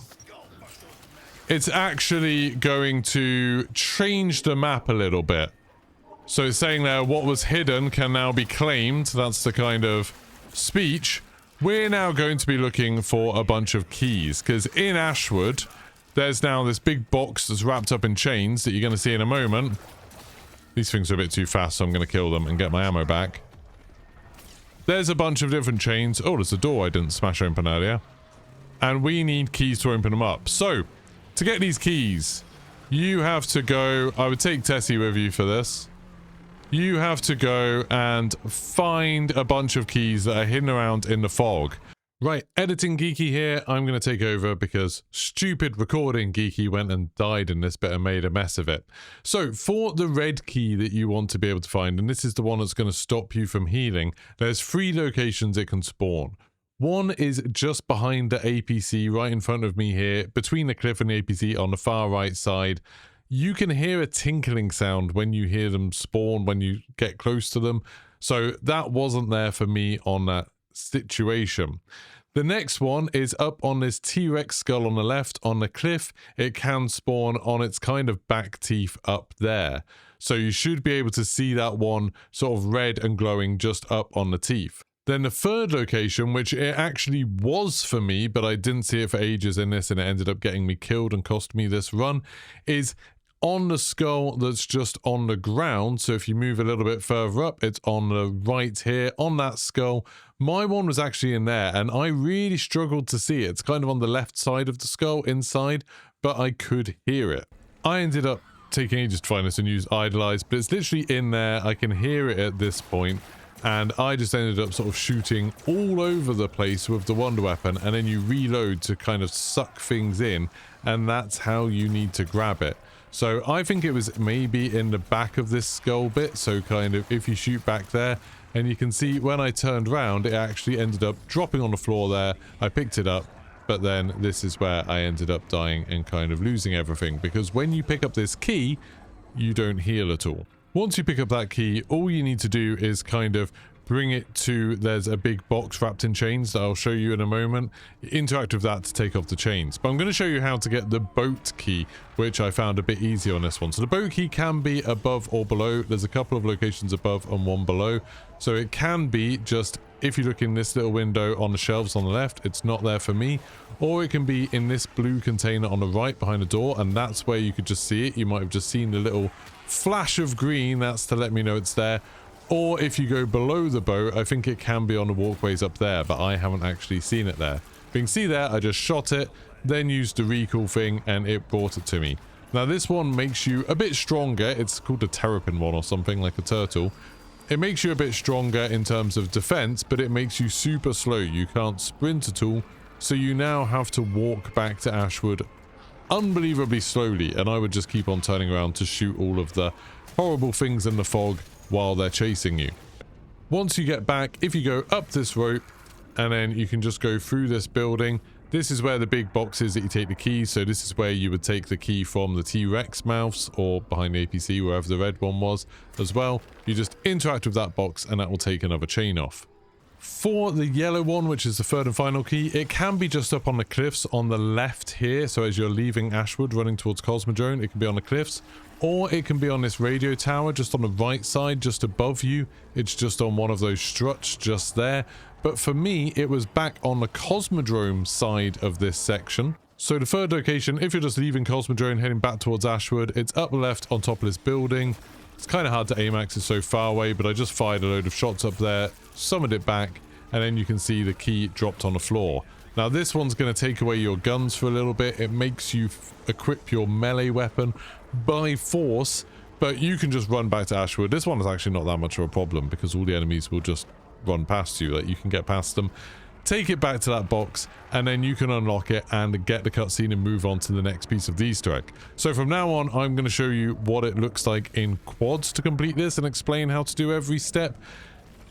it's actually going to change the map a little bit. So it's saying there, what was hidden can now be claimed. That's the kind of speech. We're now going to be looking for a bunch of keys, because in Ashwood, there's now this big box that's wrapped up in chains that you're going to see in a moment. These things are a bit too fast, so I'm going to kill them and get my ammo back. There's a bunch of different chains. Oh, there's a door I didn't smash open earlier. And we need keys to open them up. So, to get these keys, you have to go... I would take Tessie with you for this. You have to go and find a bunch of keys that are hidden around in the fog. Right, editing Geeky here. I'm going to take over because stupid recording Geeky went and died in this bit and made a mess of it. So, for the red key that you want to be able to find, and this is the one that's going to stop you from healing, there's 3 locations it can spawn. One is just behind the APC, right in front of me here, between the cliff and the APC on the far right side. You can hear a tinkling sound when you hear them spawn, when you get close to them. So, that wasn't there for me on that situation. The next one is up on this T-Rex skull on the left on the cliff. It can spawn on its kind of back teeth up there. So you should be able to see that one sort of red and glowing just up on the teeth. Then the third location, which it actually was for me, but I didn't see it for ages in this and it ended up getting me killed and cost me this run, is on the skull that's just on the ground. So if you move a little bit further up, it's on the right here on that skull. My one was actually in there and I really struggled to see it. It's kind of on the left side of the skull inside, but I could hear it. I ended up taking ages to find this and use Idolize, but it's literally in there. I can hear it at this point. And I just ended up sort of shooting all over the place with the wonder weapon, and then you reload to kind of suck things in, and that's how you need to grab it. So I think it was maybe in the back of this skull bit, so kind of if you shoot back there, and you can see when I turned around, it actually ended up dropping on the floor there. I picked it up, but then this is where I ended up dying and kind of losing everything, because when you pick up this key, you don't heal at all. Once you pick up that key, all you need to do is kind of bring it to, there's a big box wrapped in chains that I'll show you in a moment. Interact with that to take off the chains. But I'm going to show you how to get the boat key, which I found a bit easier on this one. So the boat key can be above or below. There's a couple of locations above and one below. So it can be just if you look in this little window on the shelves on the left, it's not there for me. Or it can be in this blue container on the right behind the door, and that's where you could just see it. You might have just seen the little flash of green. That's to let me know it's there. Or if you go below the boat, I think it can be on the walkways up there, but I haven't actually seen it there. But you can see there, I just shot it, then used the recall thing, and it brought it to me. Now this one makes you a bit stronger. It's called a terrapin one or something, like a turtle. It makes you a bit stronger in terms of defense, but it makes you super slow. You can't sprint at all, so you now have to walk back to Ashwood unbelievably slowly, and I would just keep on turning around to shoot all of the horrible things in the fog while they're chasing you. Once you get back, if you go up this rope, and then you can just go through this building, this is where the big box is that you take the keys. So this is where you would take the key from the T-Rex mouths, or behind the APC, wherever the red one was as well. You just interact with that box and that will take another chain off. For the yellow one, which is the third and final key, it can be just up on the cliffs on the left here. So as you're leaving Ashwood running towards Cosmodrome, it can be on the cliffs. Or it can be on this radio tower just on the right side, just above you. It's just on one of those struts just there. But for me, it was back on the Cosmodrome side of this section. So the third location, if you're just leaving Cosmodrome heading back towards Ashwood, it's up left on top of this building. It's kind of hard to aim at 'cause it's so far away, but I just fired a load of shots up there, summoned it back, and then you can see the key dropped on the floor. Now this one's going to take away your guns for a little bit. It makes you equip your melee weapon by force, but you can just run back to Ashwood. This one is actually not that much of a problem because all the enemies will just run past you. Like, you can get past them, take it back to that box, and then you can unlock it and get the cutscene and move on to the next piece of the Easter egg. So from now on, I'm going to show you what it looks like in quads to complete this and explain how to do every step.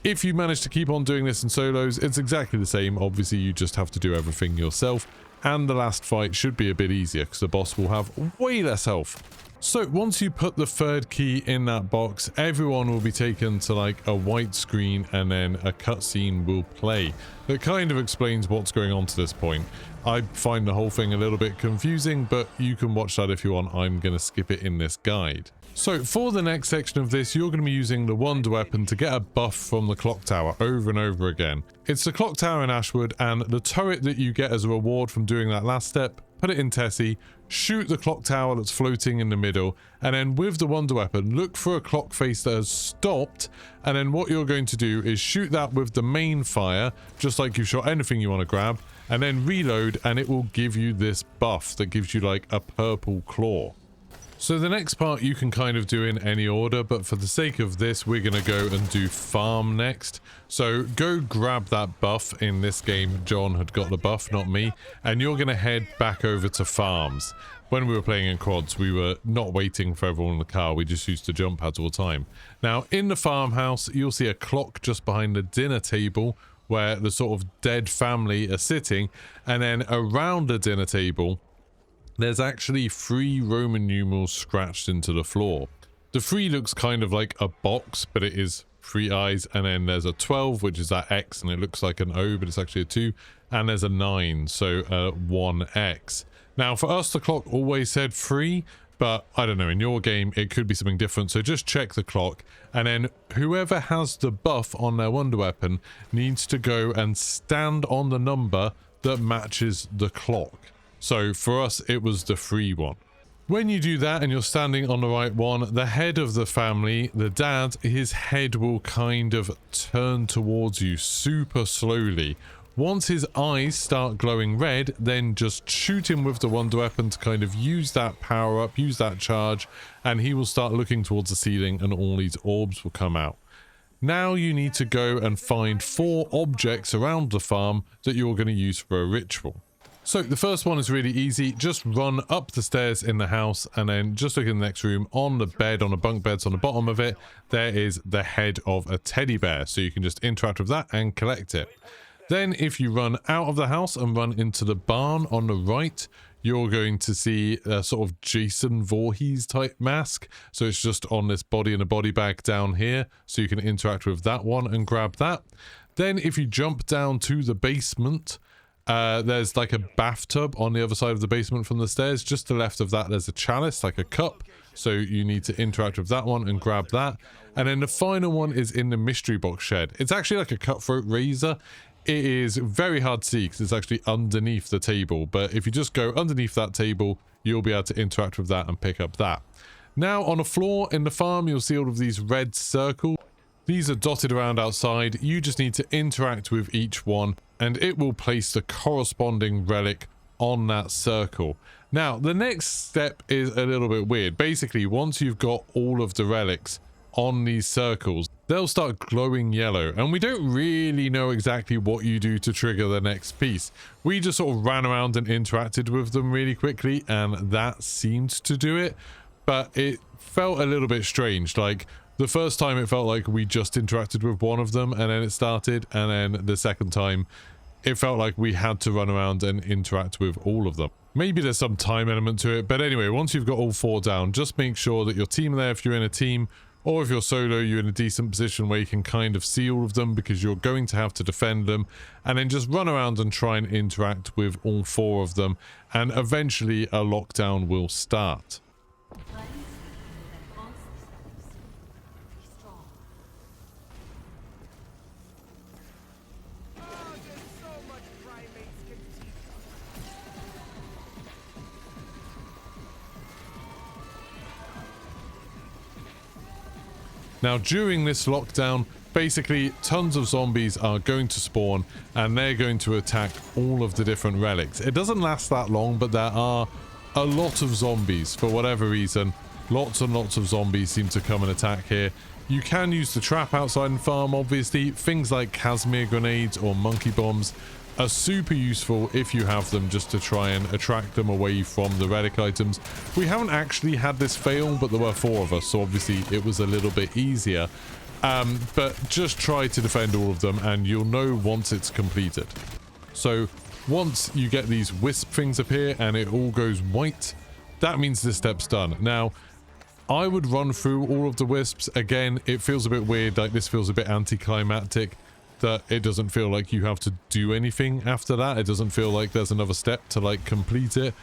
If you manage to keep on doing this in solos, it's exactly the same. Obviously, you just have to do everything yourself. And the last fight should be a bit easier because the boss will have way less health. So once you put the third key in that box, everyone will be taken to like a white screen and then a cutscene will play. It kind of explains what's going on to this point. I find the whole thing a little bit confusing, but you can watch that if you want. I'm going to skip it in this guide. So for the next section of this, you're going to be using the wonder weapon to get a buff from the clock tower over and over again. It's the clock tower in Ashwood, and the turret that you get as a reward from doing that last step, put it in Tessie, shoot the clock tower that's floating in the middle, and then with the wonder weapon, look for a clock face that has stopped, and then what you're going to do is shoot that with the main fire, just like you've shot anything you want to grab, and then reload, and it will give you this buff that gives you like a purple claw. So the next part you can kind of do in any order, but for the sake of this, we're going to go and do farm next. So go grab that buff. In this game, John had got the buff, not me. And you're going to head back over to farms. When we were playing in quads, we were not waiting for everyone in the car. We just used the jump pads all the time. Now, in the farmhouse, you'll see a clock just behind the dinner table where the sort of dead family are sitting. And then around the dinner table, there's actually 3 Roman numerals scratched into the floor. The 3 looks kind of like a box, but it is 3 eyes. And then there's a 12, which is that X, and it looks like an O, but it's actually a 2. And there's a 9, so 1X. Now, for us, the clock always said 3, but I don't know, in your game, it could be something different. So just check the clock, and then whoever has the buff on their wonder weapon needs to go and stand on the number that matches the clock. So for us, it was the 3 one. When you do that and you're standing on the right one, the head of the family, the dad, his head will kind of turn towards you super slowly. Once his eyes start glowing red, then just shoot him with the wonder weapon to kind of use that power up, use that charge, and he will start looking towards the ceiling and all these orbs will come out. Now you need to go and find 4 objects around the farm that you're going to use for a ritual. So the first one is really easy. Just run up the stairs in the house and then just look in the next room. On the bed, on the bunk beds on the bottom of it, there is the head of a teddy bear. So you can just interact with that and collect it. Then if you run out of the house and run into the barn on the right, you're going to see a sort of Jason Voorhees type mask. So it's just on this body and a body bag down here. So you can interact with that one and grab that. Then if you jump down to the basement, there's like a bathtub on the other side of the basement from the stairs. Just to the left of that, there's a chalice, like a cup. So you need to interact with that one and grab that. And then the final one is in the mystery box shed. It's actually like a cutthroat razor. It is very hard to see because it's actually underneath the table. But if you just go underneath that table, you'll be able to interact with that and pick up that. Now on a floor in the farm, you'll see all of these red circles. These are dotted around outside. You just need to interact with each one and it will place the corresponding relic on that circle. Now, the next step is a little bit weird. Basically, once you've got all of the relics on these circles, they'll start glowing yellow. And we don't really know exactly what you do to trigger the next piece. We just sort of ran around and interacted with them really quickly, and that seemed to do it. But it felt a little bit strange. Like, the first time it felt like we just interacted with one of them and then it started. And then the second time, it felt like we had to run around and interact with all of them. Maybe there's some time element to it, but anyway, once you've got all 4 down, just make sure that your team there, if you're in a team, or if you're solo, you're in a decent position where you can kind of see all of them because you're going to have to defend them, and then just run around and try and interact with all 4 of them, and eventually a lockdown will start. Now, during this lockdown, basically tons of zombies are going to spawn and they're going to attack all of the different relics. It doesn't last that long, but there are a lot of zombies for whatever reason. Lots and lots of zombies seem to come and attack here. You can use the trap outside and farm, obviously. Things like Casimir grenades or monkey bombs are super useful if you have them, just to try and attract them away from the relic items. We haven't actually had this fail, but there were 4 of us, so obviously it was a little bit easier. But just try to defend all of them and you'll know once it's completed. So once you get these wisp things appear and it all goes white, that means this step's done. Now, I would run through all of the wisps. Again, it feels a bit weird, like this feels a bit anticlimactic, that it doesn't feel like you have to do anything after that. It doesn't feel like there's another step to like complete it,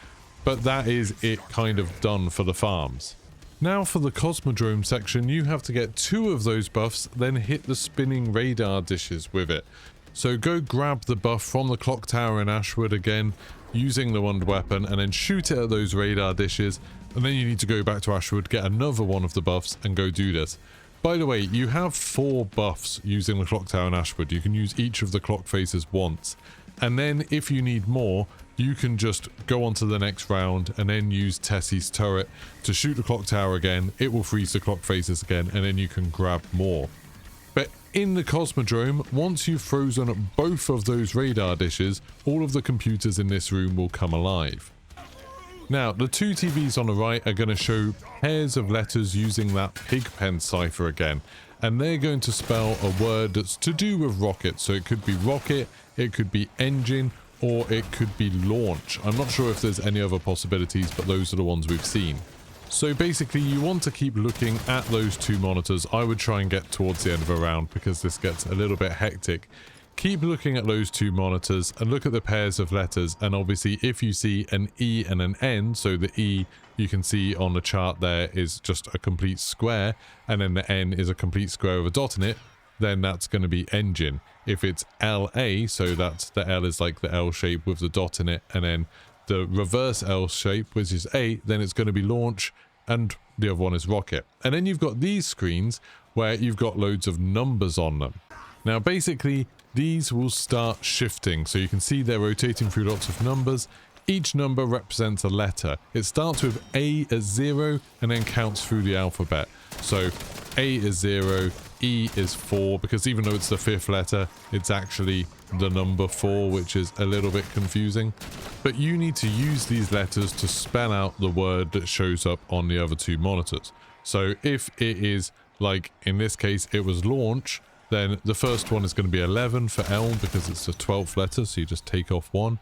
but that is it kind of done for the farms. Now for the Cosmodrome section, you have to get 2 of those buffs, then hit the spinning radar dishes with it. So go grab the buff from the clock tower in Ashwood again, using the wand weapon, and then shoot it at those radar dishes, and then you need to go back to Ashwood, get another one of the buffs, and go do this. By the way, you have 4 buffs using the clock tower in Ashwood. You can use each of the clock faces once. And then if you need more, you can just go on to the next round and then use Tessie's turret to shoot the clock tower again. It will freeze the clock faces again, and then you can grab more. But in the Cosmodrome, once you've frozen both of those radar dishes, all of the computers in this room will come alive. Now, the 2 TVs on the right are going to show pairs of letters using that pigpen cipher again. And they're going to spell a word that's to do with rocket. So it could be rocket, it could be engine, or it could be launch. I'm not sure if there's any other possibilities, but those are the ones we've seen. So basically, you want to keep looking at those 2 monitors. I would try and get towards the end of a round because this gets a little bit hectic. Keep looking at those 2 monitors and look at the pairs of letters, and obviously if you see an E and an N, so the E you can see on the chart there is just a complete square, and then the N is a complete square with a dot in it, then that's going to be engine. If it's LA, so that's the L is like the L shape with the dot in it, and then the reverse L shape, which is A, then it's going to be launch, and the other one is rocket. And then you've got these screens where you've got loads of numbers on them. Now basically these will start shifting, so you can see they're rotating through lots of numbers. Each number represents a letter. It starts with A as 0 and then counts through the alphabet. So A is 0, E is 4, because even though it's the 5th letter, it's actually the number 4, which is a little bit confusing. But you need to use these letters to spell out the word that shows up on the other 2 monitors. So if it is, like in this case, it was launch, then the first one is going to be 11 for L because it's the 12th letter, so you just take off 1.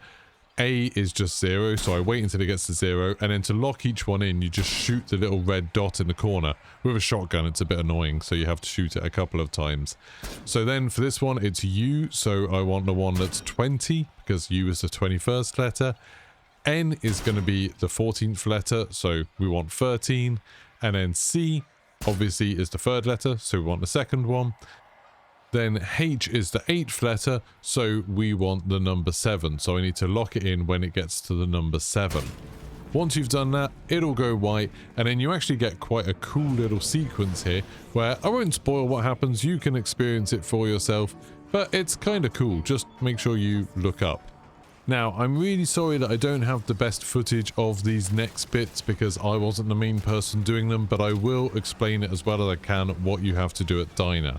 A is just 0, so I wait until it gets to 0, and then to lock each one in, you just shoot the little red dot in the corner. With a shotgun, it's a bit annoying, so you have to shoot it a couple of times. So then for this one, it's U, so I want the one that's 20, because U is the 21st letter. N is going to be the 14th letter, so we want 13. And then C, obviously, is the third letter, so we want the second one. Then H is the 8th letter, so we want the number 7. So I need to lock it in when it gets to the number 7. Once you've done that, it'll go white, and then you actually get quite a cool little sequence here, where I won't spoil what happens, you can experience it for yourself, but it's kind of cool. Just make sure you look up. Now, I'm really sorry that I don't have the best footage of these next bits because I wasn't the main person doing them, but I will explain it as well as I can what you have to do at Diner.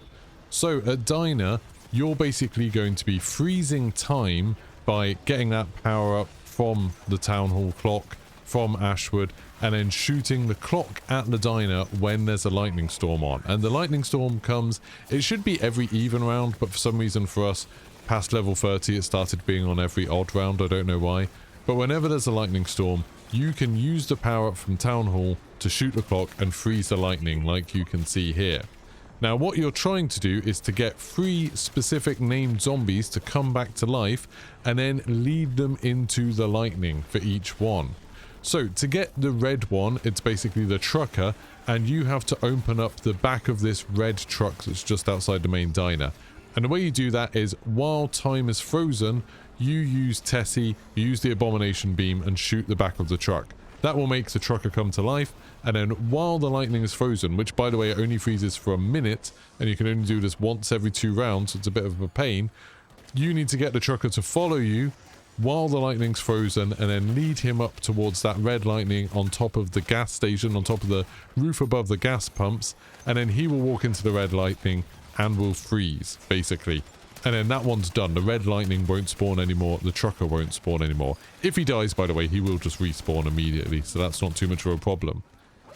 So at Diner, you're basically going to be freezing time by getting that power up from the Town Hall clock, from Ashwood, and then shooting the clock at the diner when there's a lightning storm on. And the lightning storm comes, it should be every even round, but for some reason for us, past level 30, it started being on every odd round, I don't know why. But whenever there's a lightning storm, you can use the power up from Town Hall to shoot the clock and freeze the lightning like you can see here. Now what you're trying to do is to get 3 specific named zombies to come back to life and then lead them into the lightning for each one. So to get the red one, it's basically the trucker, and you have to open up the back of this red truck that's just outside the main diner. And the way you do that is while time is frozen, you use Tessie, you use the abomination beam and shoot the back of the truck. That will make the trucker come to life, and then while the lightning is frozen, which by the way only freezes for a minute, and you can only do this once every 2 rounds, so it's a bit of a pain, you need to get the trucker to follow you while the lightning's frozen and then lead him up towards that red lightning on top of the gas station, on top of the roof above the gas pumps, and then he will walk into the red lightning and will freeze, basically. And then that one's done. The red lightning won't spawn anymore. The trucker won't spawn anymore. If he dies, by the way, he will just respawn immediately, so that's not too much of a problem.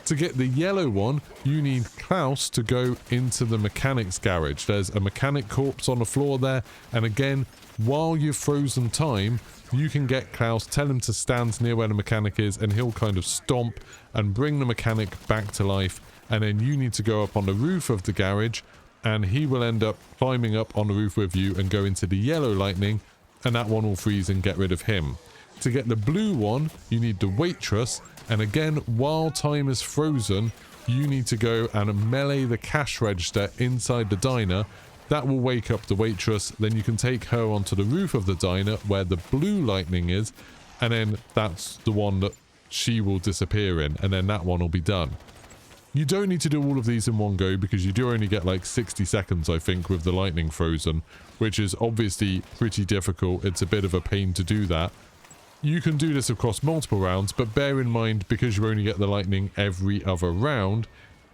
To get the yellow one, you need Klaus to go into the mechanic's garage. There's a mechanic corpse on the floor there, and again, while you've frozen time, you can get Klaus, tell him to stand near where the mechanic is, and he'll kind of stomp and bring the mechanic back to life, and then you need to go up on the roof of the garage, and he will end up climbing up on the roof with you and go into the yellow lightning, and that one will freeze and get rid of him. To get the blue one, you need the waitress, and again, while time is frozen, you need to go and melee the cash register inside the diner. That will wake up the waitress, then you can take her onto the roof of the diner where the blue lightning is, and then that's the one that she will disappear in, and then that one will be done. You don't need to do all of these in one go because you do only get like 60 seconds, I think, with the lightning frozen, which is obviously pretty difficult. It's a bit of a pain to do that. You can do this across multiple rounds, but bear in mind, because you only get the lightning every other round,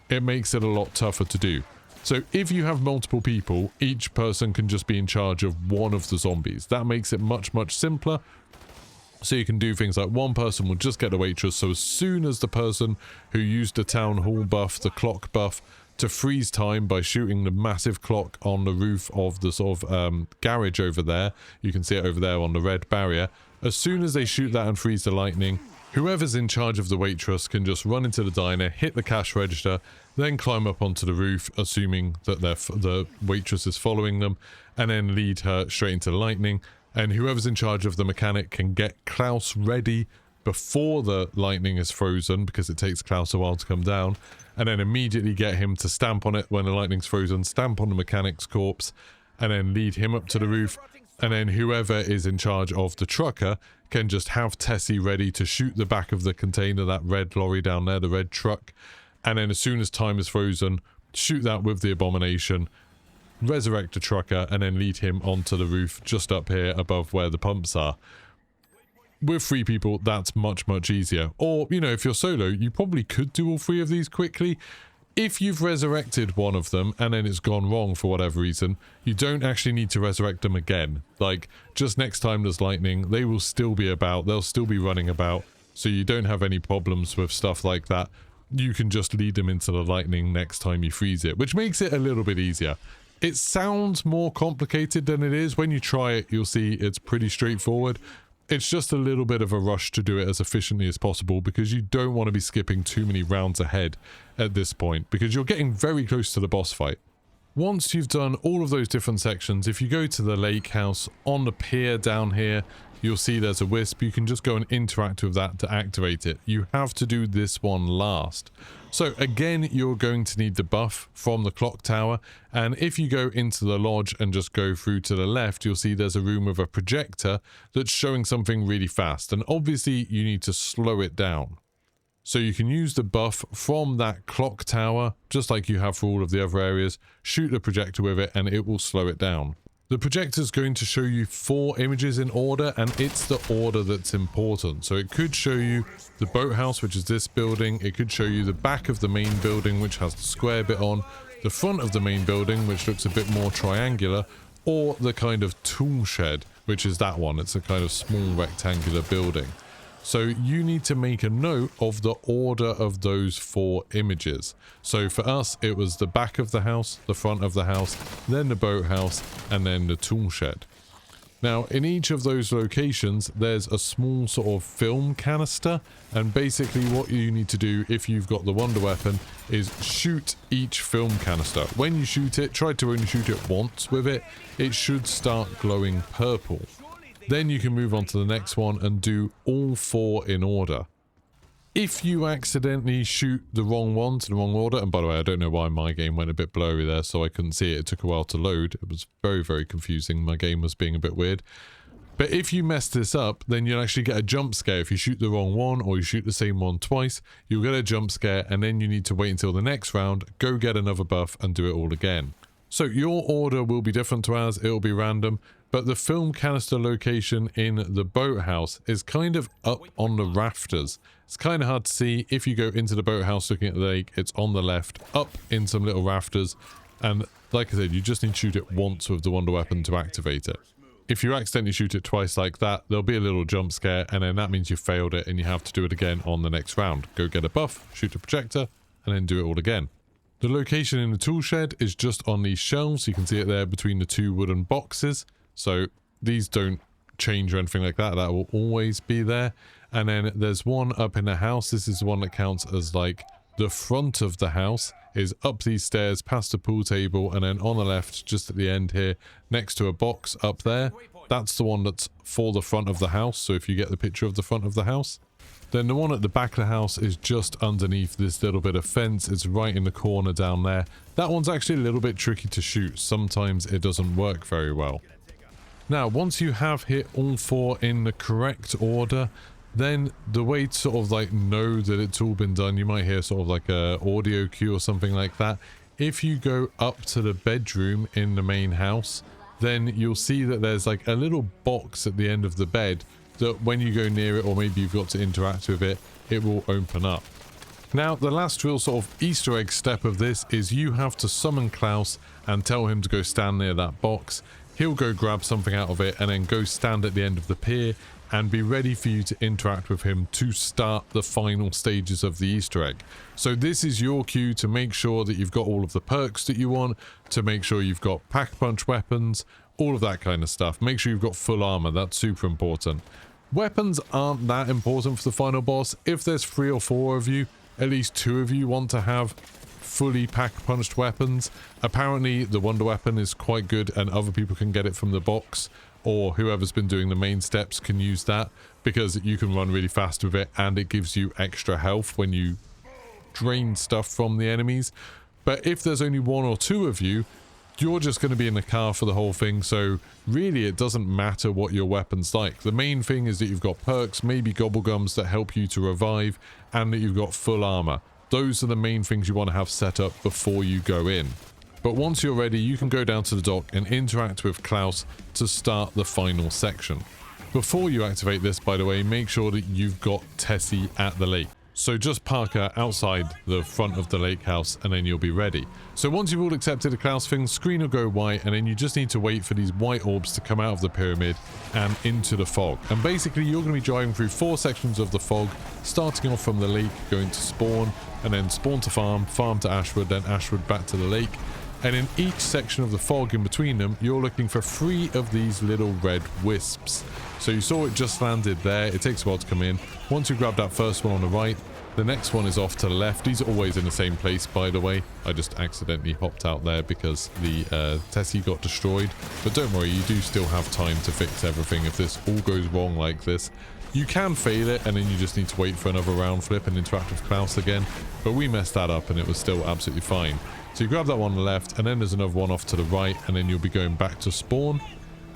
it makes it a lot tougher to do. So if you have multiple people, each person can just be in charge of one of the zombies. That makes it much, much simpler. So you can do things like one person will just get the waitress, so as soon as the person who used the town hall buff, the clock buff, to freeze time by shooting the massive clock on the roof of the sort of garage over there, you can see it over there on the red barrier, as soon as they shoot that and freeze the lightning, whoever's in charge of the waitress can just run into the diner, hit the cash register, then climb up onto the roof, assuming that the waitress is following them, and then lead her straight into the lightning. And whoever's in charge of the mechanic can get Klaus ready before the lightning is frozen, because it takes Klaus a while to come down, and then immediately get him to stamp on it when the lightning's frozen, stamp on the mechanic's corpse, and then lead him up to the roof. And then whoever is in charge of the trucker can just have Tessie ready to shoot the back of the container, that red lorry down there, the red truck. And then as soon as time is frozen, shoot that with the abomination, resurrect the trucker, and then lead him onto the roof just up here above where the pumps are. With 3 people, that's much, much easier. Or, you know, if you're solo, you probably could do all 3 of these quickly. If you've resurrected one of them and then it's gone wrong for whatever reason, you don't actually need to resurrect them again. Like, just next time there's lightning, they will still be about, they'll still be running about, so you don't have any problems with stuff like that. You can just lead them into the lightning next time you freeze it, which makes it a little bit easier. It sounds more complicated than it is. When you try it, you'll see it's pretty straightforward. It's just a little bit of a rush to do it as efficiently as possible because you don't want to be skipping too many rounds ahead at this point because you're getting very close to the boss fight. Once you've done all of those different sections, if you go to the lake house on the pier down here, you'll see there's a wisp. You can just go and interact with that to activate it. You have to do this one last. So again, you're going to need the buff from the clock tower, and if you go into the lodge and just go through to the left, you'll see there's a room with a projector that's showing something really fast, and obviously you need to slow it down. So you can use the buff from that clock tower, just like you have for all of the other areas, shoot the projector with it and it will slow it down. The projector is going to show you 4 images in order, and it's the order that's important. So it could show you the boathouse, which is this building. It could show you the back of the main building, which has the square bit on, the front of the main building, which looks a bit more triangular, or the kind of tool shed, which is that one. It's a kind of small rectangular building. So you need to make a note of the order of those 4 images. So for us, it was the back of the house, the front of the house, then the boathouse, and then the tool shed. Now, in each of those locations, there's a small sort of film canister, and basically what you need to do if you've got the wonder weapon is shoot each film canister. When you shoot it, try to only shoot it once with it. It should start glowing purple. Then you can move on to the next one and do all 4 in order. If you accidentally shoot the wrong one to the wrong order, and by the way, I don't know why my game went a bit blurry there, so I couldn't see it. It took a while to load. It was very, very confusing. My game was being a bit weird. But if you mess this up, then you'll actually get a jump scare. If you shoot the wrong one or you shoot the same one twice, you'll get a jump scare, and then you need to wait until the next round, go get another buff and do it all again. So your order will be different to ours. It'll be random. But the film canister location in the boathouse is kind of up on the rafters. It's kind of hard to see. If you go into the boathouse looking at the lake, it's on the left, up in some little rafters. And like I said, you just need to shoot it once with the wonder weapon to activate it. If you accidentally shoot it twice like that, there'll be a little jump scare, and then that means you failed it and you have to do it again on the next round. Go get a buff, shoot a projector, and then do it all again. The location in the tool shed is just on these shelves. You can see it there between the 2 wooden boxes. So these don't change or anything like that. That will always be there. And then there's one up in the house. This is the one that counts as like the front of the house, is up these stairs past the pool table, and then on the left, just at the end here, next to a box up there. That's the one that's for the front of the house. So if you get the picture of the front of the house. Then the one at the back of the house is just underneath this little bit of fence. It's right in the corner down there. That one's actually a little bit tricky to shoot. Sometimes it doesn't work very well. Now, once you have hit all 4 in the correct order, then the way to sort of like know that it's all been done, you might hear sort of like a audio cue or something like that. If you go up to the bedroom in the main house, then you'll see that there's like a little box at the end of the bed that when you go near it, or maybe you've got to interact with it, it will open up. Now, the last real sort of Easter egg step of this is you have to summon Klaus and tell him to go stand near that box. He'll go grab something out of it and then go stand at the end of the pier and be ready for you to interact with him to start the final stages of the Easter egg. So this is your cue to make sure that you've got all of the perks that you want, to make sure you've got pack-punch weapons, all of that kind of stuff. Make sure you've got full armor. That's super important. Weapons aren't that important for the final boss. If there's 3 or 4 of you, at least 2 of you want to have fully pack-punched weapons. Apparently the wonder weapon is quite good and other people can get it from the box, or whoever's been doing the main steps can use that because you can run really fast with it and it gives you extra health when you drain stuff from the enemies. But if there's only 1 or 2 of you, you're just going to be in the car for the whole thing, so really it doesn't matter what your weapon's like. The main thing is that you've got perks, maybe gobblegums that help you to revive, and that you've got full armor. Those are the main things you want to have set up before you go in. But once you're ready, you can go down to the dock and interact with Klaus to start the final section. Before you activate this, by the way, make sure that you've got Tessie at the lake. So just park her outside the front of the lake house and then you'll be ready. So once you've all accepted the Klaus thing, screen will go white and then you just need to wait for these white orbs to come out of the pyramid and into the fog. And basically you're going to be driving through 4 sections of the fog, starting off from the lake, going to spawn, and then spawn to farm, farm to Ashwood, then Ashwood back to the lake. And in each section of the fog in between them, you're looking for 3 of these little red wisps. So you saw it just landed there. It takes a while to come in. Once you grab that first one on the right, The next one is off to the left. These are always in the same place, by the way. I just accidentally hopped out there because the Tessie got destroyed. But don't worry, you do still have time to fix everything if this all goes wrong like this. You can fail it, and then you just need to wait for another round flip and interact with Klaus again. But we messed that up, and it was still absolutely fine. So you grab that one on the left, and then there's another one off to the right, and then you'll be going back to spawn.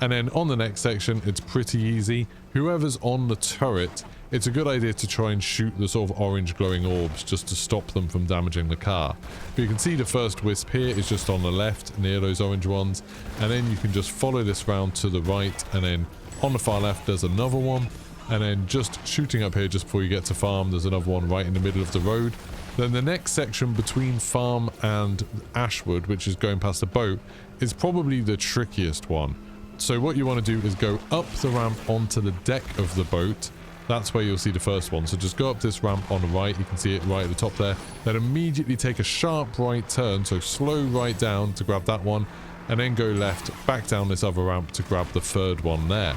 And then on the next section, it's pretty easy. Whoever's on the turret, it's a good idea to try and shoot the sort of orange glowing orbs just to stop them from damaging the car. But you can see the first wisp here is just on the left near those orange ones, and then you can just follow this round to the right, and then on the far left there's another one, and then just shooting up here just before you get to farm there's another one right in the middle of the road. Then the next section between farm and Ashwood, which is going past the boat, is probably the trickiest one. So what you want to do is go up the ramp onto the deck of the boat. That's where you'll see the first one. So just go up this ramp on the right. You can see it right at the top there. Then immediately take a sharp right turn. So slow right down to grab that one. And then go left back down this other ramp to grab the third one there.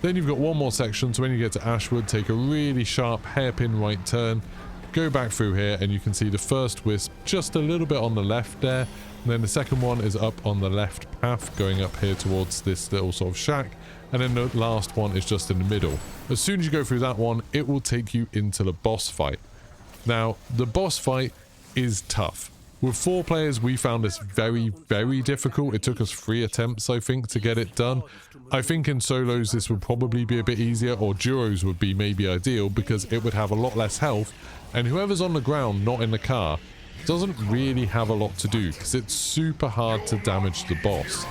Then you've got one more section. So when you get to Ashwood, take a really sharp hairpin right turn. Go back through here and you can see the first wisp just a little bit on the left there. And then the second one is up on the left path going up here towards this little sort of shack. And then the last one is just in the middle. As soon as you go through that one, it will take you into the boss fight. Now, the boss fight is tough. With 4 players, we found this very, very difficult. It took us 3 attempts, I think, to get it done. I think in solos, this would probably be a bit easier, or duos would be maybe ideal because it would have a lot less health. And whoever's on the ground, not in the car, doesn't really have a lot to do because it's super hard to damage the boss.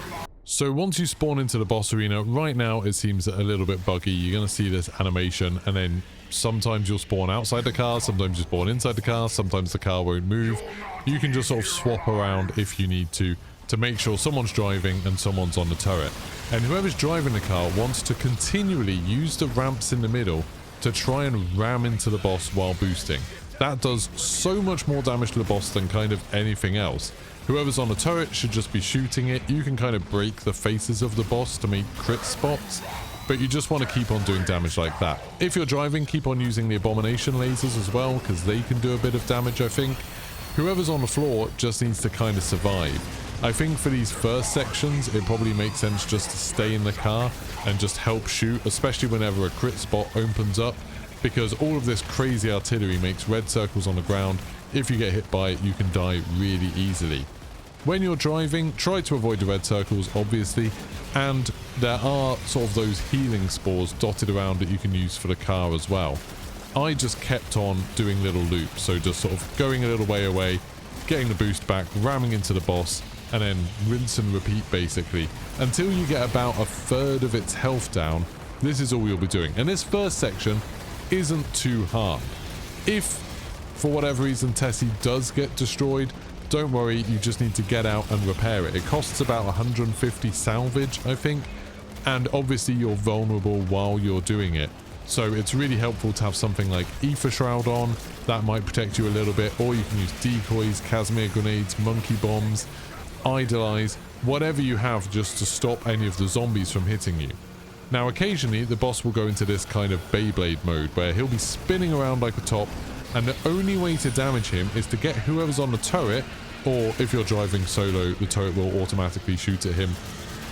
So once you spawn into the boss arena, right now it seems a little bit buggy. You're going to see this animation, and then sometimes you'll spawn outside the car, sometimes you spawn inside the car, sometimes the car won't move. You can just sort of swap around if you need to make sure someone's driving and someone's on the turret. And whoever's driving the car wants to continually use the ramps in the middle to try and ram into the boss while boosting. That does so much more damage to the boss than kind of anything else. Whoever's on the turret should just be shooting it. You can kind of break the faces of the boss to make crit spots, but you just want to keep on doing damage like that. If you're driving, keep on using the abomination lasers as well, because they can do a bit of damage, I think. Whoever's on the floor just needs to kind of survive. I think for these first sections, it probably makes sense just to stay in the car and just help shoot, especially whenever a crit spot opens up, because all of this crazy artillery makes red circles on the ground. If you get hit by it, you can die really easily. When you're driving, try to avoid the red circles, obviously, and there are sort of those healing spores dotted around that you can use for the car as well. I just kept on doing little loops, so just sort of going a little way away, getting the boost back, ramming into the boss, and then rinse and repeat basically, until you get about a third of its health down. This is all you'll be doing, and this first section isn't too hard. If, for whatever reason, Tessie does get destroyed, don't worry, you just need to get out and repair it. It costs about 150 salvage, I think, and obviously you're vulnerable while you're doing it. So it's really helpful to have something like Ether Shroud on. That might protect you a little bit, or you can use decoys, Casimir grenades, monkey bombs, Idolize, whatever you have just to stop any of the zombies from hitting you. Now occasionally the boss will go into this kind of Beyblade mode where he'll be spinning around like a top, and the only way to damage him is to get whoever's on the turret, or if you're driving solo, the turret will automatically shoot at him.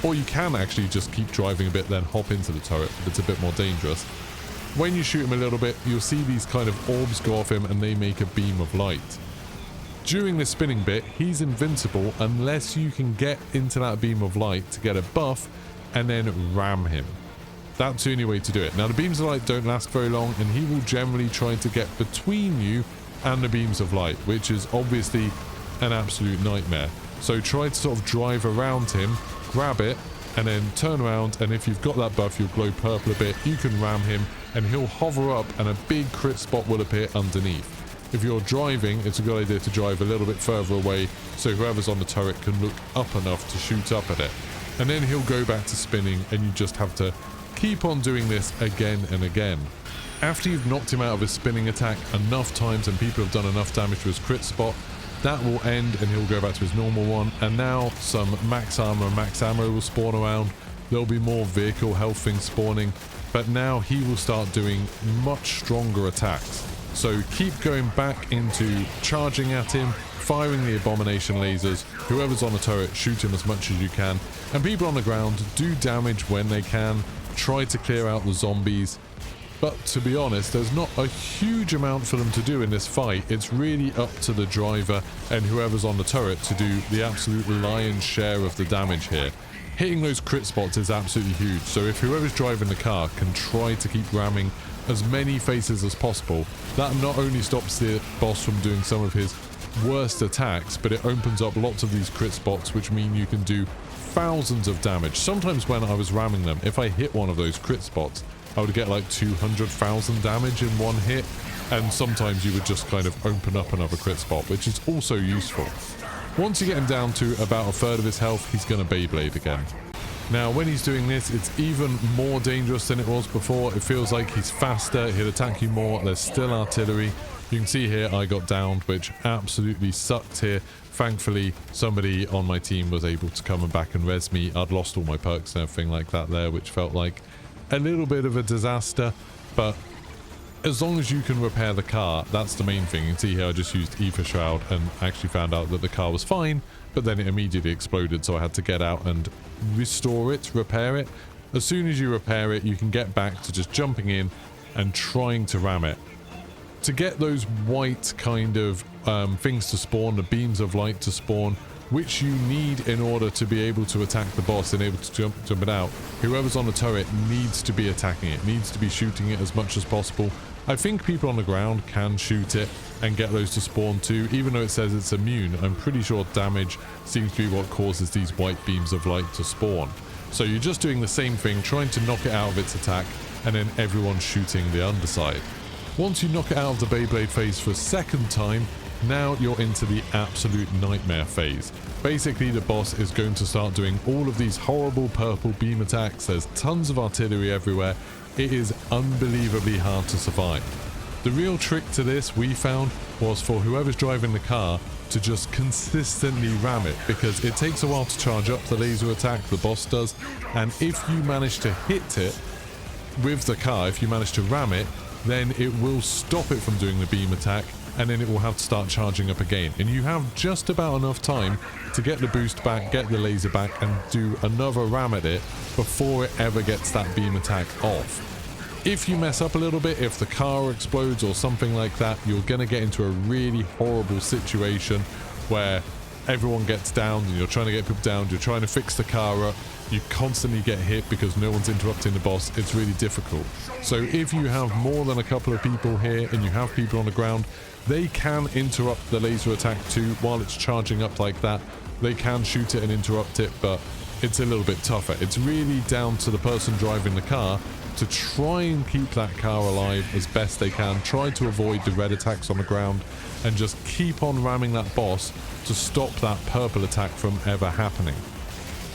Or you can actually just keep driving a bit, then hop into the turret, but it's a bit more dangerous. When you shoot him a little bit, you'll see these kind of orbs go off him and they make a beam of light. During this spinning bit, he's invincible unless you can get into that beam of light to get a buff and then ram him. That's the only way to do it. Now the beams of light don't last very long, and he will generally try to get between you and the beams of light, which is obviously an absolute nightmare. So try to sort of drive around him, grab it, and then turn around, and if you've got that buff, you'll glow purple a bit, you can ram him, and he'll hover up and a big crit spot will appear underneath. If you're driving, it's a good idea to drive a little bit further away so whoever's on the turret can look up enough to shoot up at it. And then he'll go back to spinning, and you just have to keep on doing this again and again. After you've knocked him out of his spinning attack enough times and people have done enough damage to his crit spot, that will end and he'll go back to his normal one. And now some max armor and max ammo will spawn around. There'll be more vehicle health things spawning, but now he will start doing much stronger attacks. So keep going back into charging at him, firing the abomination lasers. Whoever's on a turret, shoot him as much as you can. And people on the ground, do damage when they can. Try to clear out the zombies. But to be honest, there's not a huge amount for them to do in this fight. It's really up to the driver and whoever's on the turret to do the absolute lion's share of the damage here. Hitting those crit spots is absolutely huge, so if whoever's driving the car can try to keep ramming as many faces as possible, that not only stops the boss from doing some of his worst attacks, but it opens up lots of these crit spots, which mean you can do thousands of damage. Sometimes when I was ramming them, if I hit one of those crit spots, I would get like 200,000 damage in one hit, and sometimes you would just kind of open up another crit spot, which is also useful. Once you get him down to about a third of his health, he's going to Beyblade again. Now, when he's doing this, it's even more dangerous than it was before. It feels like he's faster, he'll attack you more, there's still artillery. You can see here I got downed, which absolutely sucked here. Thankfully, somebody on my team was able to come back and res me. I'd lost all my perks and everything like that there, which felt like a little bit of a disaster, but as long as you can repair the car, that's the main thing. You can see here I just used Ether Shroud and actually found out that the car was fine, but then it immediately exploded, so I had to get out and restore it, repair it. As soon as you repair it, you can get back to just jumping in and trying to ram it. To get those white kind of things to spawn, the beams of light to spawn, which you need in order to be able to attack the boss and able to jump it out, whoever's on the turret needs to be attacking it, needs to be shooting it as much as possible. I think people on the ground can shoot it and get those to spawn too. Even though it says it's immune, I'm pretty sure damage seems to be what causes these white beams of light to spawn. So you're just doing the same thing, trying to knock it out of its attack, and then everyone's shooting the underside. Once you knock it out of the Beyblade phase for a second time, now you're into the absolute nightmare phase. Basically, the boss is going to start doing all of these horrible purple beam attacks. There's tons of artillery everywhere. It is unbelievably hard to survive. The real trick to this, we found, was for whoever's driving the car to just consistently ram it, because it takes a while to charge up the laser attack, the boss does, and if you manage to hit it with the car, if you manage to ram it, then it will stop it from doing the beam attack, and then it will have to start charging up again. And you have just about enough time to get the boost back, get the laser back, and do another ram at it before it ever gets that beam attack off. If you mess up a little bit, if the car explodes or something like that, you're going to get into a really horrible situation where everyone gets downed and you're trying to get people down, you're trying to fix the car up, you constantly get hit because no one's interrupting the boss. It's really difficult. So if you have more than a couple of people here and you have people on the ground, they can interrupt the laser attack too while it's charging up like that. They can shoot it and interrupt it, but it's a little bit tougher. It's really down to the person driving the car to try and keep that car alive as best they can, try to avoid the red attacks on the ground, and just keep on ramming that boss to stop that purple attack from ever happening.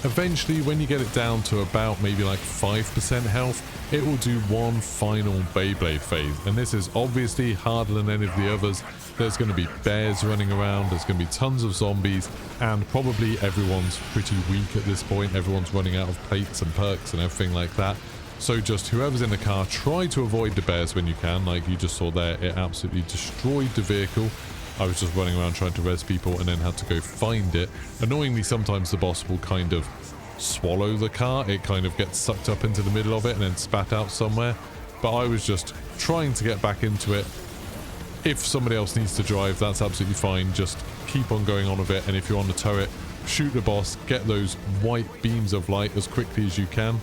Eventually, when you get it down to about maybe like 5% health, it will do one final Beyblade phase, and this is obviously harder than any of the others. There's going to be bears running around, there's going to be tons of zombies, and probably everyone's pretty weak at this point. Everyone's running out of plates and perks and everything like that. So just whoever's in the car, try to avoid the bears when you can. Like you just saw there, it absolutely destroyed the vehicle. I was just running around trying to res people and then had to go find it. Annoyingly, sometimes the boss will kind of swallow the car. It kind of gets sucked up into the middle of it and then spat out somewhere. But I was just trying to get back into it. If somebody else needs to drive, that's absolutely fine. Just keep on going on with it. And if you're on the turret, shoot the boss, get those white beams of light as quickly as you can.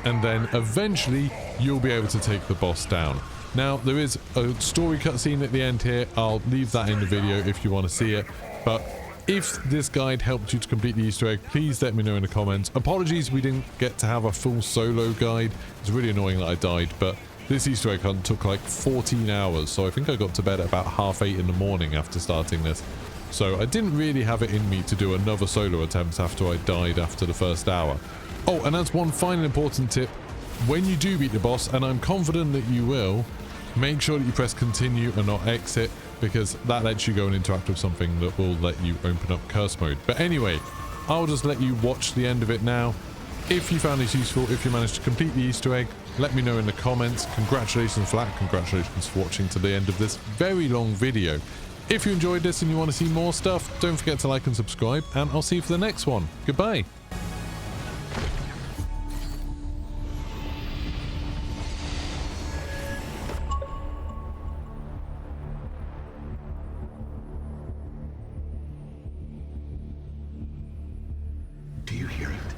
And then eventually you'll be able to take the boss down. Now, there is a story cutscene at the end here. I'll leave that in the video if you want to see it. But if this guide helped you to complete the Easter egg, please let me know in the comments. Apologies we didn't get to have a full solo guide. It's really annoying that I died, but this Easter egg hunt took like 14 hours. So I think I got to bed at about 8:30 in the morning after starting this. So I didn't really have it in me to do another solo attempt after I died after the first hour. Oh, and as one final important tip, when you do beat the boss, and I'm confident that you will, make sure that you press continue and not exit, because that lets you go and interact with something that will let you open up curse mode. But anyway, I'll just let you watch the end of it now. If you found this useful, if you managed to complete the Easter egg, Let me know in the comments. Congratulations for that. Congratulations for watching to the end of this very long video. If you enjoyed this and you want to see more stuff, don't forget to like and subscribe, and I'll see you for the next one. Goodbye. Do you hear it?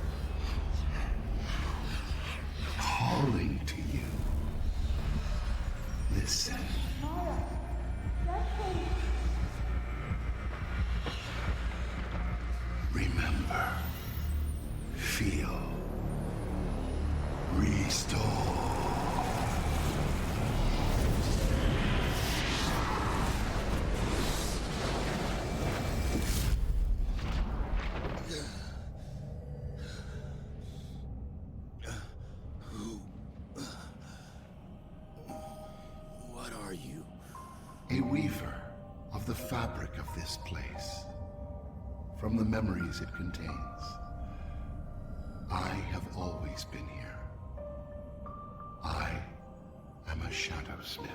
Calling to you. Listen. Remember. Feel. Restore. What are you? A weaver of the fabric of this place. From the memories it contains. I have always been here. I am a shadow smith.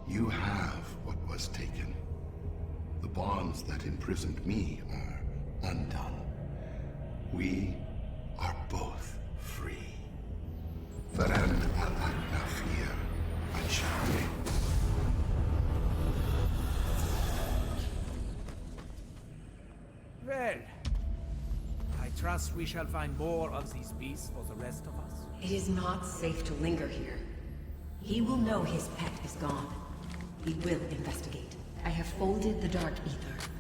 You have what was taken. The bonds that imprisoned me are undone. We are both free. Faran al-Nafir al-Shahri. Well, I trust we shall find more of these beasts for the rest of us. It is not safe to linger here. He will know his pet is gone. He will investigate. I have folded the Dark Ether.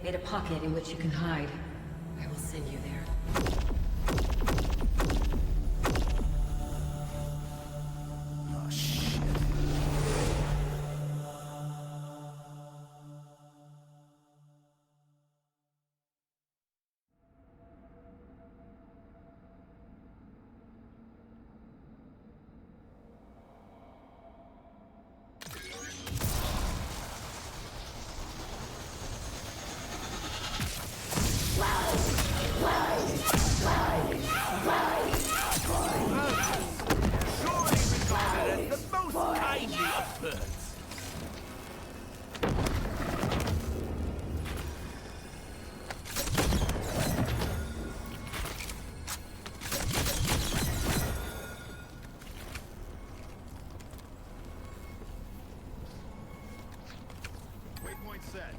Made a pocket in which you can hide. I will send you there. Oh, shit. Surely regarded as the most kindly of birds. Waypoint set.